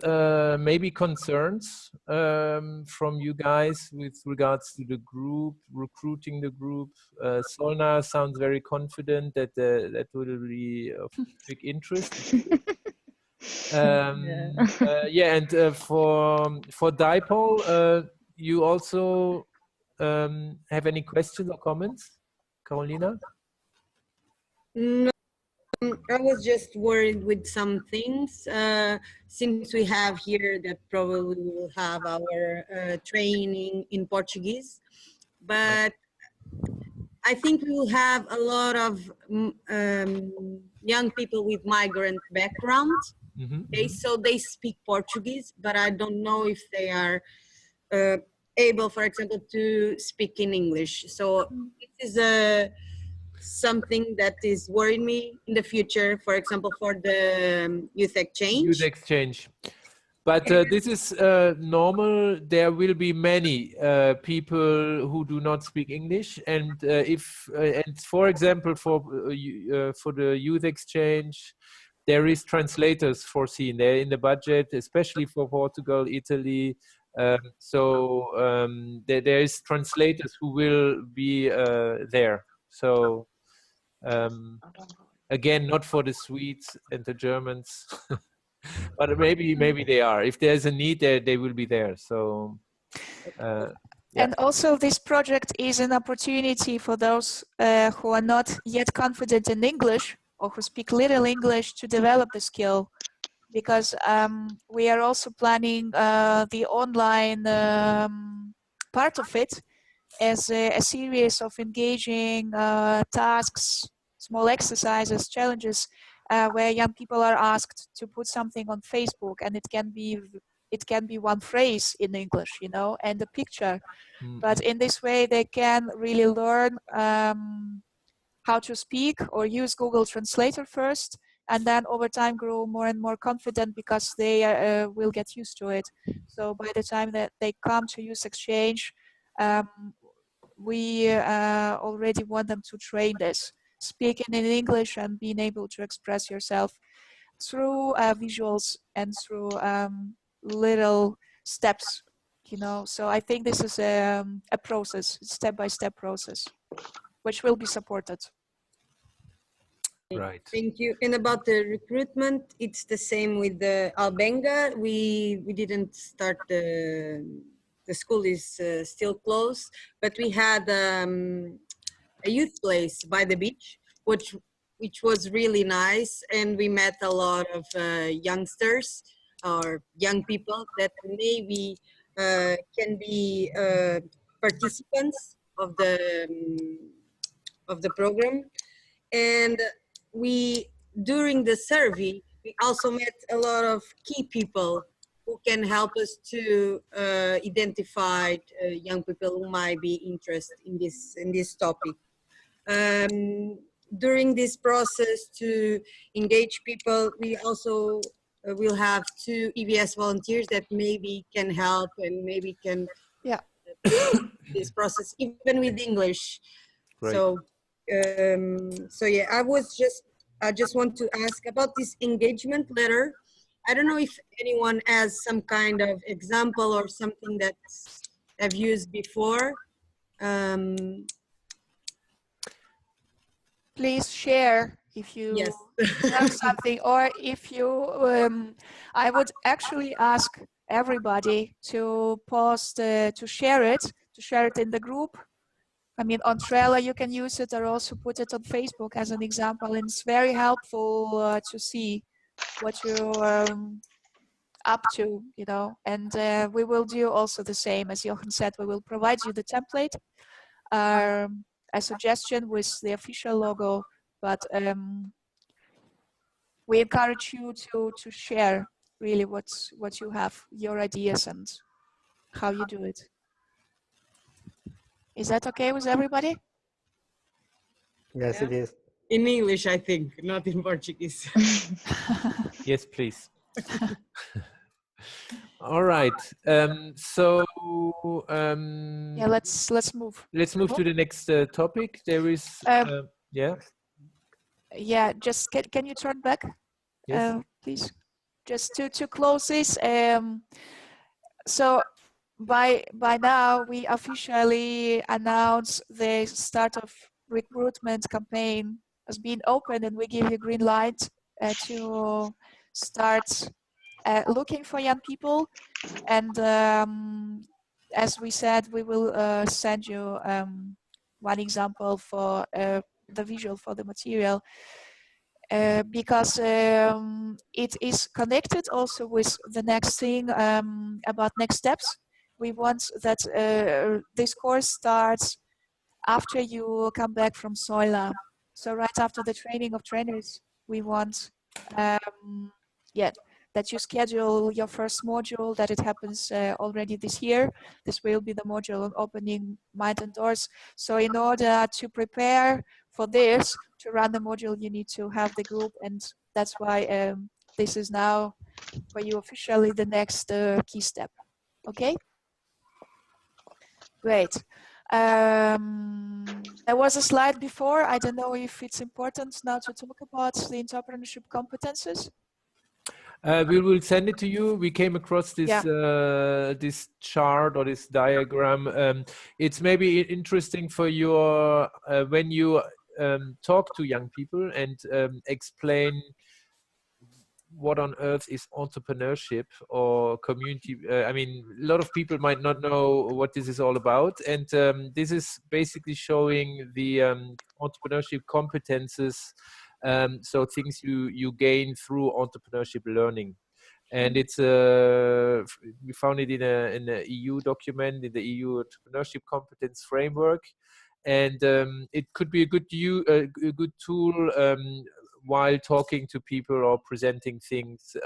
[SPEAKER 1] maybe concerns from you guys with regards to the group, recruiting the group? Solna sounds very confident that that will be of big interest. Yeah, and for Dipole, you also have any questions or comments, Carolina?
[SPEAKER 5] No, I was just worried with some things. Since we have here that probably we will have our training in Portuguese, but I think we will have a lot of young people with migrant background. Okay, so they speak Portuguese, but I don't know if they are able, for example, to speak in English. So this is something that is worrying me in the future, for example, for the youth exchange.
[SPEAKER 1] Youth exchange. But this is normal. There will be many people who do not speak English, and and for example, for the youth exchange, there is translators foreseen there in the budget, especially for Portugal, Italy. There is translators who will be there. So again, not for the Swedes and the Germans. But maybe they are. If there's a need, they will be there. So, yeah.
[SPEAKER 3] And also, this project is an opportunity for those who are not yet confident in English or who speak little English to develop the skill, because we are also planning the online part of it as a series of engaging tasks, small exercises, challenges, where young people are asked to put something on Facebook, and it can be one phrase in English, you know, and a picture. But in this way, they can really learn how to speak or use Google Translator first, and then over time grow more and more confident because they will get used to it. So by the time that they come to Youth Exchange, we already want them to train this, speaking in English and being able to express yourself through visuals and through little steps, you know. So I think this is a process, step-by-step process, which will be supported.
[SPEAKER 1] Right.
[SPEAKER 5] Thank you. And about the recruitment, it's the same with the Albenga. We didn't start the school is still closed, but we had a youth place by the beach, which was really nice, and we met a lot of youngsters or young people that maybe can be participants of the program. And we, during the survey, we also met a lot of key people who can help us to identify young people who might be interested in this topic. During this process to engage people, we also will have 2 EVS volunteers that maybe can help and maybe can this process even with English.
[SPEAKER 1] Great.
[SPEAKER 5] So yeah, I just want to ask about this engagement letter. I don't know if anyone has some kind of example or something that I've used before.
[SPEAKER 3] Please share if you have something, or if you, I would actually ask everybody to post, to share it in the group. I mean, on Trello you can use it, or also put it on Facebook as an example, and it's very helpful to see what you're up to, you know. And we will do also the same as Jochen said. We will provide you the template, a suggestion with the official logo, but we encourage you to share really what you have, your ideas and how you do it. Is that okay with everybody?
[SPEAKER 9] Yes, it is.
[SPEAKER 5] In English, I think, not in Portuguese.
[SPEAKER 1] Yes, please. All right. So
[SPEAKER 3] yeah, let's move.
[SPEAKER 1] Let's move to the next topic. There is yeah.
[SPEAKER 3] Yeah, just can you turn back,
[SPEAKER 1] Yes.
[SPEAKER 3] please? Just to close this. So by now we officially announce the start of recruitment campaign has been open, and we give you green light to start looking for young people. And as we said, we will send you one example for the visual for the material, because it is connected also with the next thing about next steps. We want that this course starts after you come back from Soila. So right after the training of trainers, we want that you schedule your first module, that it happens already this year. This will be the module on opening mind and doors. So in order to prepare for this, to run the module, you need to have the group, and that's why this is now for you officially the next key step. Okay? Great. There was a slide before. I don't know if it's important now to talk about the entrepreneurship competences.
[SPEAKER 1] We will send it to you. We came across this this chart or this diagram. It's maybe interesting for your when you talk to young people and explain what on earth is entrepreneurship or community. I mean, a lot of people might not know what this is all about, and this is basically showing the entrepreneurship competences. So things you gain through entrepreneurship learning, and it's we found it in a EU document, in the EU entrepreneurship competence framework, and it could be a good tool while talking to people or presenting things.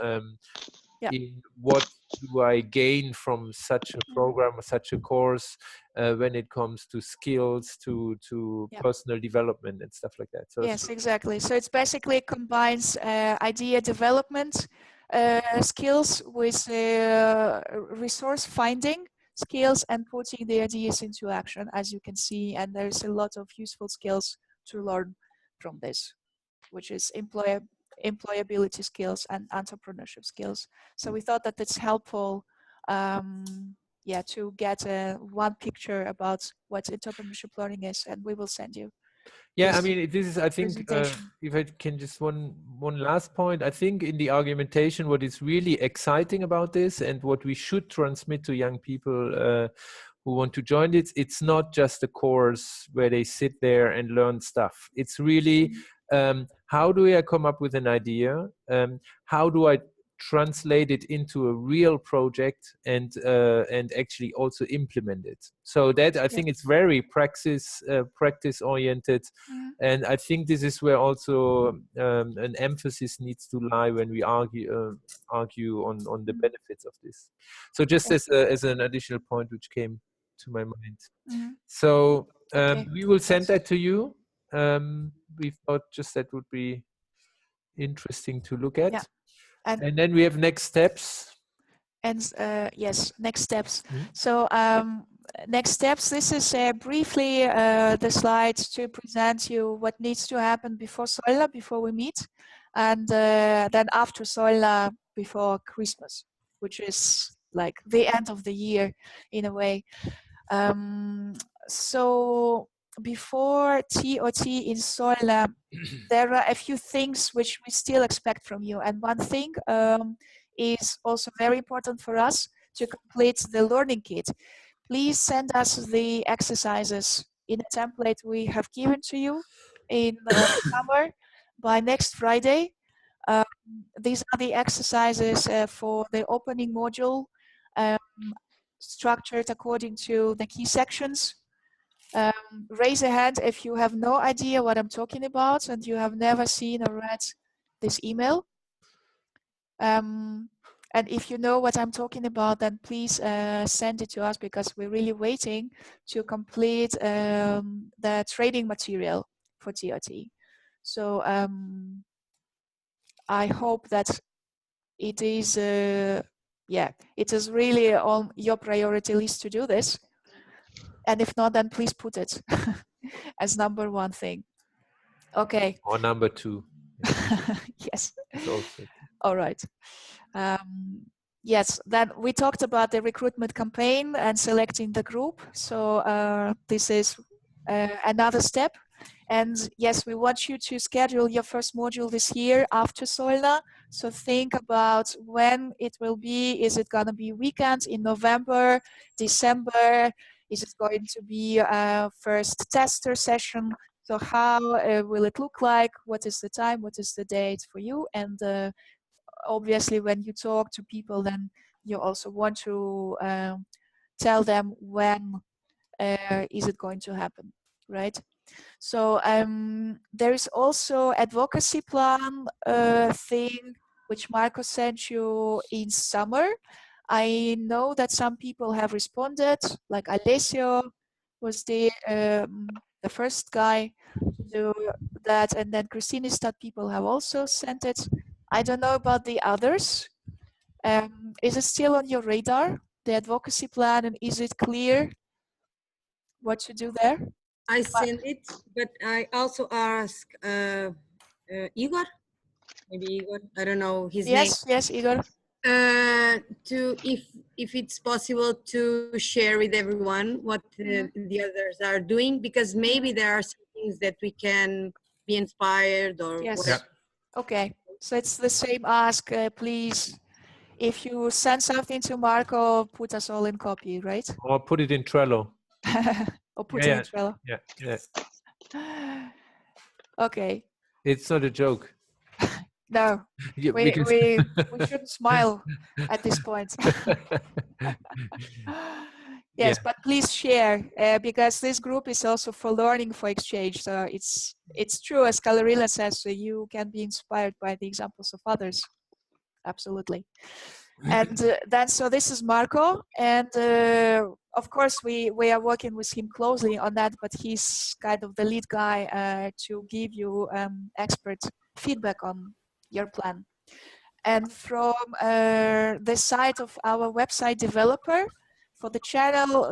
[SPEAKER 1] In what do I gain from such a program or such a course when it comes to skills, to personal development and stuff like that. So
[SPEAKER 3] yes, exactly. So it's basically combines idea development skills with resource finding skills and putting the ideas into action, as you can see. And there's a lot of useful skills to learn from this, which is employability skills and entrepreneurship skills. So we thought that it's helpful to get one picture about what entrepreneurship learning is, and we will send you.
[SPEAKER 1] Yeah, I mean, this is, I think, if I can just one last point, I think in the argumentation, what is really exciting about this and what we should transmit to young people who want to join it, it's not just a course where they sit there and learn stuff. It's really, how do I come up with an idea? How do I translate it into a real project and actually also implement it? So that I think it's very practice oriented, and I think this is where also an emphasis needs to lie when we argue on the benefits of this. So just as an additional point which came to my mind. So we will send that to you. We thought just that would be interesting to look at. And then we have next steps.
[SPEAKER 3] And yes, next steps. So next steps, this is briefly the slides to present you what needs to happen before Soila, before we meet, and then after Soila, before Christmas, which is like the end of the year in a way. So before TOT in Soila, there are a few things which we still expect from you. And one thing is also very important for us to complete the learning kit. Please send us the exercises in a template we have given to you in summer by next Friday. These are the exercises for the opening module, structured according to the key sections. Raise a hand if you have no idea what I'm talking about and you have never seen or read this email. And if you know what I'm talking about, then please send it to us, because we're really waiting to complete the training material. for TRT. So I hope that it is, it is really on your priority list to do this. And if not, then please put it as number one thing. Okay.
[SPEAKER 1] Or number two.
[SPEAKER 3] Yes.
[SPEAKER 1] Also.
[SPEAKER 3] All right. Yes, then we talked about the recruitment campaign and selecting the group. So this is another step. And yes, we want you to schedule your first module this year after Solna. So think about when it will be. Is it going to be weekends in November, December? Is it going to be a first tester session? So how will it look like? What is the time? What is the date for you? And obviously, when you talk to people, then you also want to tell them when is it going to happen, right? So there is also advocacy plan thing, which Marco sent you in summer. I know that some people have responded, like Alessio was the first guy to do that, and then Christinistad people have also sent it. I don't know about the others. Is it still on your radar, the advocacy plan, and is it clear what to do there?
[SPEAKER 5] I sent it, but I also asked Igor, maybe Igor, I don't know his name.
[SPEAKER 3] Yes, Igor.
[SPEAKER 5] To if it's possible to share with everyone what the others are doing, because maybe there are some things that we can be inspired or whatever.
[SPEAKER 3] Okay, so it's the same ask, please. If you send something to Marco, put us all in copy, right?
[SPEAKER 1] Or put it in Trello.
[SPEAKER 3] Or put it in Trello.
[SPEAKER 1] Yeah.
[SPEAKER 3] Okay.
[SPEAKER 1] It's not a joke.
[SPEAKER 3] No,
[SPEAKER 1] Yeah,
[SPEAKER 3] we shouldn't smile at this point. Yes, but please share, because this group is also for learning, for exchange. So it's true, as Kalarina says, so you can be inspired by the examples of others. Absolutely. And then, so this is Marco, and of course we are working with him closely on that, but he's kind of the lead guy to give you expert feedback on your plan. And from the side of our website developer, for the channel,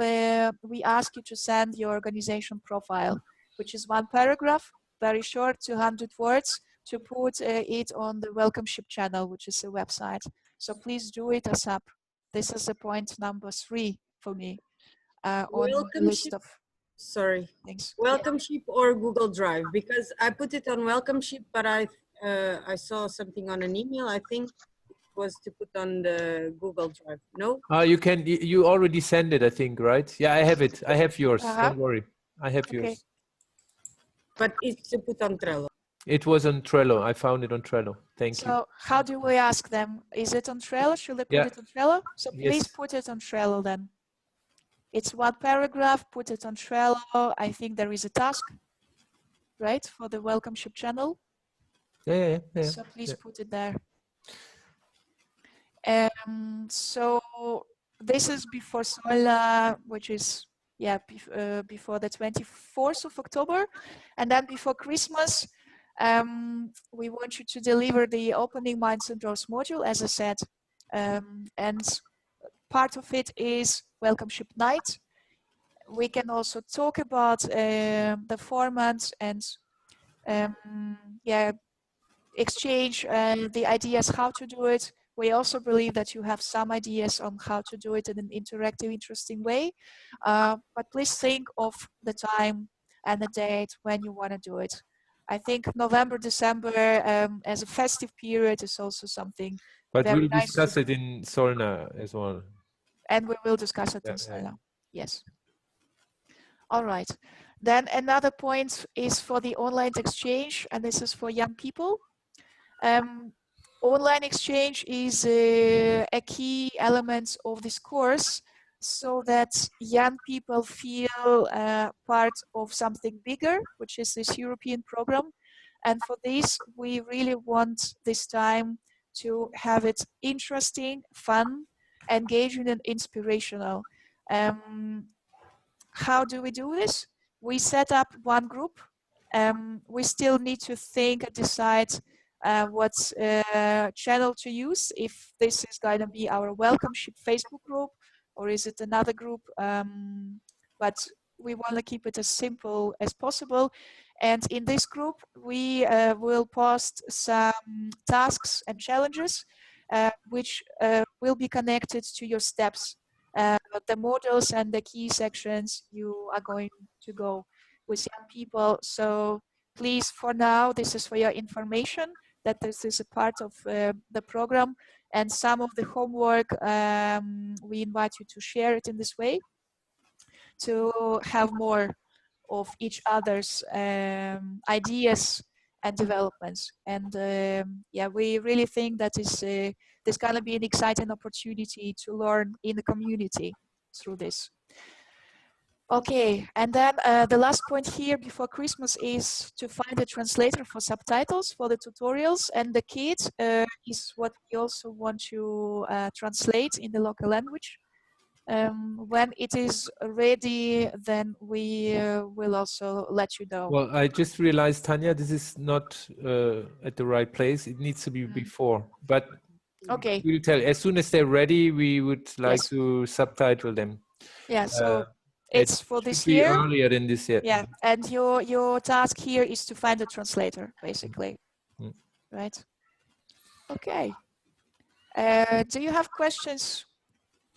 [SPEAKER 3] we ask you to send your organization profile, which is one paragraph, very short, 200 words, to put it on the Welcomeship channel, which is a website. So please do it ASAP. This is the point number 3 for me on the list of things.
[SPEAKER 5] Welcomeship or Google Drive, because I put it on Welcomeship, but I saw something on an email. I think it was to put on the Google Drive. No?
[SPEAKER 1] You already sent it, I think, right? Yeah, I have it. I have yours. Don't worry. I have yours.
[SPEAKER 5] But it's to put on Trello.
[SPEAKER 1] It was on Trello. I found it on Trello. Thank you.
[SPEAKER 3] So how do we ask them? Is it on Trello? Should I put it on Trello? So please put it on Trello then. It's one paragraph, put it on Trello. I think there is a task, right, for the Welcomeship channel.
[SPEAKER 1] Yeah.
[SPEAKER 3] So please put it there. So this is before Solna, which is before the 24th of October, and then before Christmas. We want you to deliver the opening minds and doors module, as I said, and part of it is Welcomeship night. We can also talk about the format and exchange the ideas how to do it. We also believe that you have some ideas on how to do it in an interactive, interesting way. But please think of the time and the date when you want to do it. I think November, December as a festive period is also something.
[SPEAKER 1] But
[SPEAKER 3] very
[SPEAKER 1] we'll
[SPEAKER 3] nice
[SPEAKER 1] discuss it in Solna as well.
[SPEAKER 3] And we will discuss it in Solna. Yes. All right. Then another point is for the online exchange, and this is for young people. Online exchange is a key element of this course, so that young people feel part of something bigger, which is this European program. And for this, we really want this time to have it interesting, fun, engaging, and inspirational. How do we do this? We set up one group We still need to think and decide what channel to use, if this is going to be our Welcomeship Facebook group or is it another group, but we want to keep it as simple as possible. And in this group, we will post some tasks and challenges which will be connected to your steps, the modules and the key sections you are going to go with young people. So please, for now, this is for your information, that this is a part of the program, and some of the homework, we invite you to share it in this way, to have more of each other's ideas and developments. And yeah, we really think that there's gonna be an exciting opportunity to learn in the community through this. Okay, and then the last point here before Christmas is to find a translator for subtitles for the tutorials, and the kids is what we also want to translate in the local language. When it is ready, then we will also let you know.
[SPEAKER 1] Well, I just realized, Tanya, this is not at the right place. It needs to be before, but
[SPEAKER 3] okay,
[SPEAKER 1] we'll tell. As soon as they're ready, we would like
[SPEAKER 3] yes.
[SPEAKER 1] to subtitle them.
[SPEAKER 3] Yeah, so it's for this
[SPEAKER 1] be
[SPEAKER 3] year.
[SPEAKER 1] Earlier than this year.
[SPEAKER 3] Yeah, and your task here is to find a translator, basically. Right? Okay. Do you have questions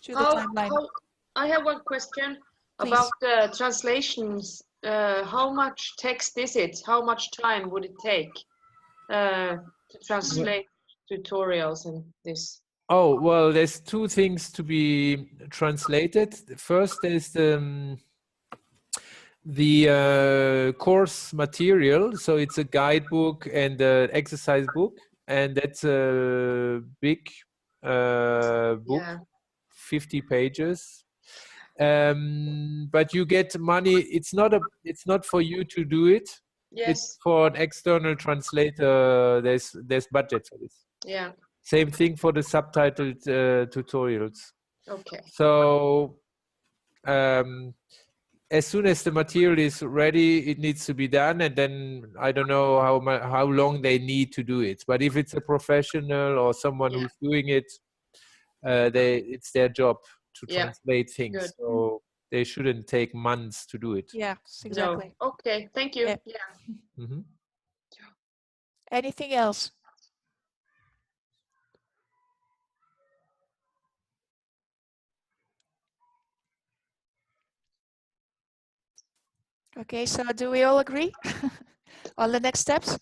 [SPEAKER 3] to the timeline?
[SPEAKER 2] I have one question. Please. About the translations. How much text is it? How much time would it take to translate tutorials and this?
[SPEAKER 1] Oh, well, there's two things to be translated. First, there's the course material. So it's a guidebook and an exercise book, and that's a big book, 50 pages. But you get money. It's not for you to do it.
[SPEAKER 2] Yes.
[SPEAKER 1] It's for an external translator. There's budget for this.
[SPEAKER 2] Yeah.
[SPEAKER 1] Same thing for the subtitled tutorials.
[SPEAKER 2] Okay.
[SPEAKER 1] So as soon as the material is ready, it needs to be done, and then I don't know how long they need to do it. But if it's a professional or someone who's doing it, it's their job to translate things. Good. So they shouldn't take months to do it.
[SPEAKER 3] Yeah, exactly.
[SPEAKER 2] No. Okay, thank you. Yeah.
[SPEAKER 1] Mm-hmm.
[SPEAKER 3] Anything else? Okay, so do we all agree on the next steps?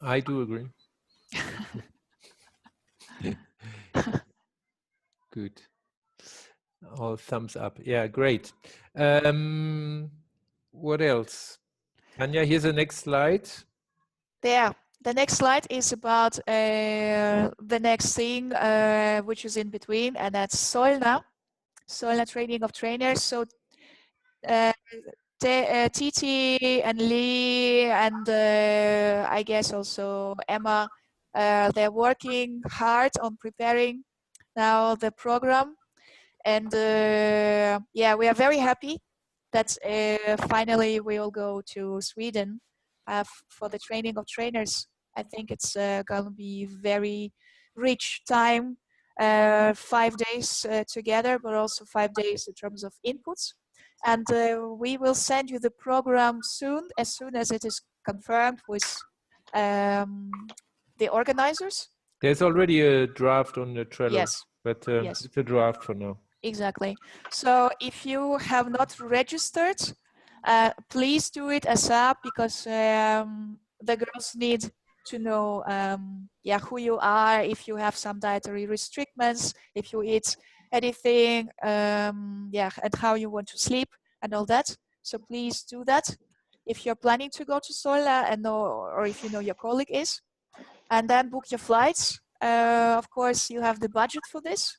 [SPEAKER 1] I do agree. Good. All thumbs up. Yeah, great. What else? Anja, here's the next slide.
[SPEAKER 3] Yeah, the next slide is about the next thing, which is in between, and that's Solna training of trainers. So Titi and Lee and I guess also Emma, they're working hard on preparing now the program, and yeah, we are very happy that finally we will go to Sweden for the training of trainers. I think it's going to be very rich time, 5 days together, but also 5 days in terms of inputs. And we will send you the program soon as it is confirmed with the organizers.
[SPEAKER 1] There's already a draft on the Trello,
[SPEAKER 3] yes.
[SPEAKER 1] But it's a draft for now.
[SPEAKER 3] Exactly. So if you have not registered, please do it ASAP, because the girls need to know yeah, who you are, if you have some dietary restrictions, if you eat anything, yeah, and how you want to sleep and all that. So please do that if you're planning to go to Solna, and or if you know your colleague is, and then book your flights. Of course, you have the budget for this.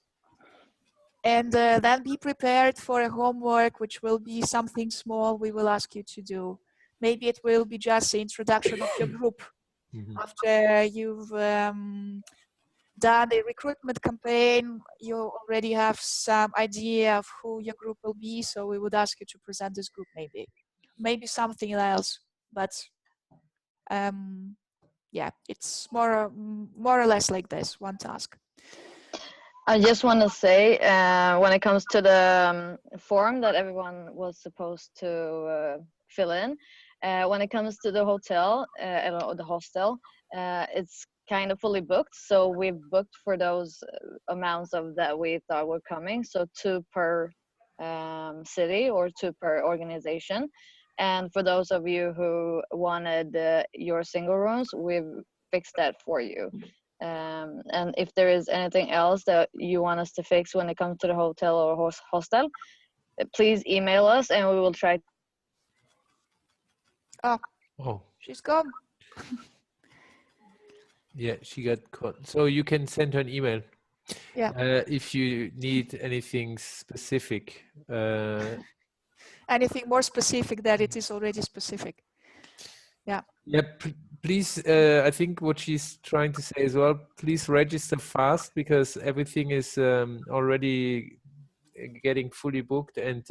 [SPEAKER 3] And then be prepared for a homework, which will be something small we will ask you to do. Maybe it will be just the introduction of your group. Mm-hmm. After you've done a recruitment campaign, you already have some idea of who your group will be, so we would ask you to present this group maybe. maybe something else, but yeah, it's more or less like this, one task.
[SPEAKER 4] I just want to say, when it comes to the form that everyone was supposed to fill in, when it comes to the hotel or the hostel, it's kind of fully booked. So we've booked for those amounts of that we thought were coming. So 2 per city or 2 per organization. And for those of you who wanted your single rooms, we've fixed that for you. And if there is anything else that you want us to fix when it comes to the hotel or hostel, please email us and we will try.
[SPEAKER 3] Oh, she's gone.
[SPEAKER 1] Yeah, she got caught. So you can send her an email.
[SPEAKER 3] Yeah.
[SPEAKER 1] If you need anything specific.
[SPEAKER 3] Anything more specific that it is already specific. Yeah.
[SPEAKER 1] Yeah, please, I think what she's trying to say as well, please register fast because everything is already getting fully booked, and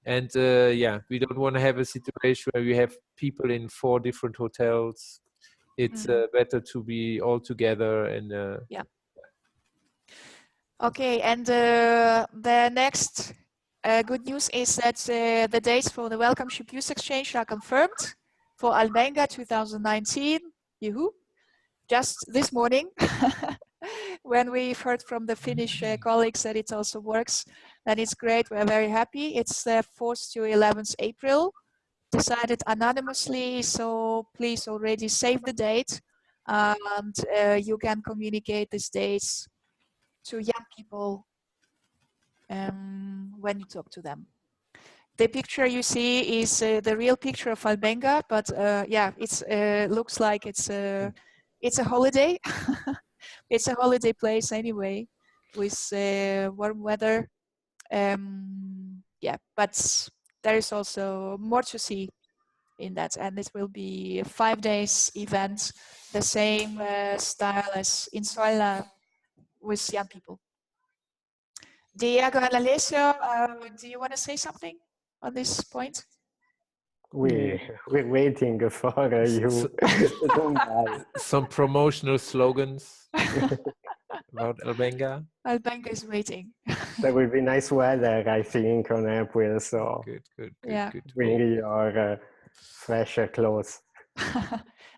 [SPEAKER 1] yeah, we don't want to have a situation where we have people in 4 different hotels. It's better to be all together and
[SPEAKER 3] yeah. Okay, and the next good news is that the dates for the Welcomeship Youth Exchange are confirmed for Albenga 2019. Yoo-hoo. Just this morning, when we've heard from the Finnish colleagues that it also works, and it's great. We're very happy. It's the 4th to 11th April, decided anonymously. So please already save the date, and you can communicate these dates to young people when you talk to them. The picture you see is the real picture of Albenga, but yeah, it's looks like it's a holiday. It's a holiday place anyway, with warm weather. Yeah, but there is also more to see in that, and it will be a 5 days event, the same style as in Soila with young people. Diego and Alessio, do you want to say something on this point?
[SPEAKER 9] We're waiting for you.
[SPEAKER 1] Some promotional slogans about Albenga.
[SPEAKER 3] Albenga is waiting.
[SPEAKER 9] There will be nice weather, I think, on April. So
[SPEAKER 1] good.
[SPEAKER 3] Yeah.
[SPEAKER 9] Bring your fresher clothes.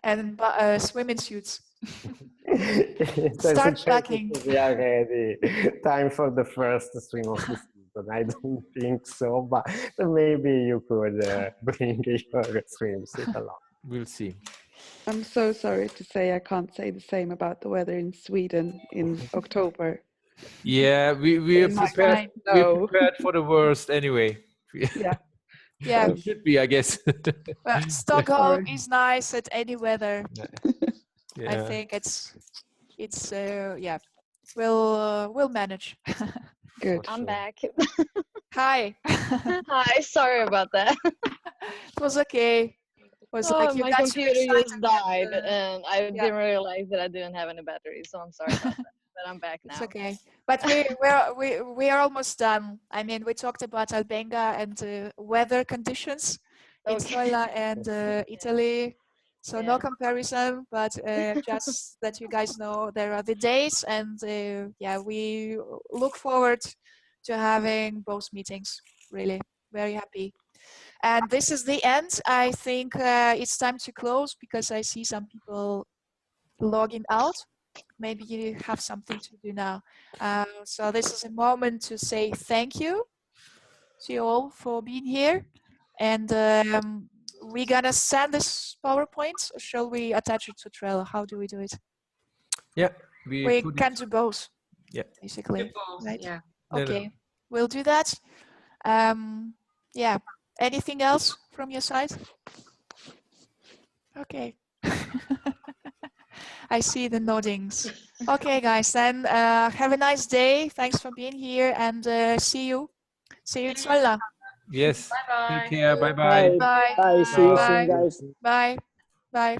[SPEAKER 3] And swimming suits.
[SPEAKER 9] Start
[SPEAKER 3] packing.
[SPEAKER 9] We are ready. Time for the first swim of the season. I don't think so, but maybe you could bring your swimsuit along.
[SPEAKER 1] We'll see.
[SPEAKER 8] I'm so sorry to say I can't say the same about the weather in Sweden in October.
[SPEAKER 1] Yeah, we're prepared. We're prepared for the worst anyway.
[SPEAKER 8] Yeah.
[SPEAKER 3] Yeah.
[SPEAKER 1] We should be, I guess.
[SPEAKER 3] Well, Stockholm is nice at any weather.
[SPEAKER 1] Yeah.
[SPEAKER 3] I think it's yeah, we'll manage.
[SPEAKER 8] Good.
[SPEAKER 4] I'm back.
[SPEAKER 3] Hi.
[SPEAKER 4] Hi, sorry about that.
[SPEAKER 3] It was okay. It was like you
[SPEAKER 4] my
[SPEAKER 3] got
[SPEAKER 4] computer just died,
[SPEAKER 3] and,
[SPEAKER 4] and I didn't realize that I didn't have any battery, so I'm sorry about that. But I'm back now.
[SPEAKER 3] It's okay. But we are almost done. I mean, we talked about Albenga and weather conditions in Soila and Italy. So no comparison, but just that you guys know there are the days, and yeah, we look forward to having both meetings. Really, very happy. And this is the end. I think it's time to close because I see some people logging out. Maybe you have something to do now. So this is a moment to say thank you to you all for being here. And we're gonna send this PowerPoint, or shall we attach it to Trello? How do we do it?
[SPEAKER 1] Yeah,
[SPEAKER 3] we can do both.
[SPEAKER 1] Yeah,
[SPEAKER 3] basically.
[SPEAKER 2] Both,
[SPEAKER 3] right?
[SPEAKER 2] yeah.
[SPEAKER 3] Okay, we'll do that. Yeah. Anything else from your side? Okay. I see the noddings. Okay, guys. Then have a nice day. Thanks for being here, and see you. See you in Soila.
[SPEAKER 1] Yes.
[SPEAKER 2] Bye-bye.
[SPEAKER 1] Take care. Bye-bye.
[SPEAKER 3] Bye.
[SPEAKER 7] Bye. See you soon, guys.
[SPEAKER 3] Bye. Bye.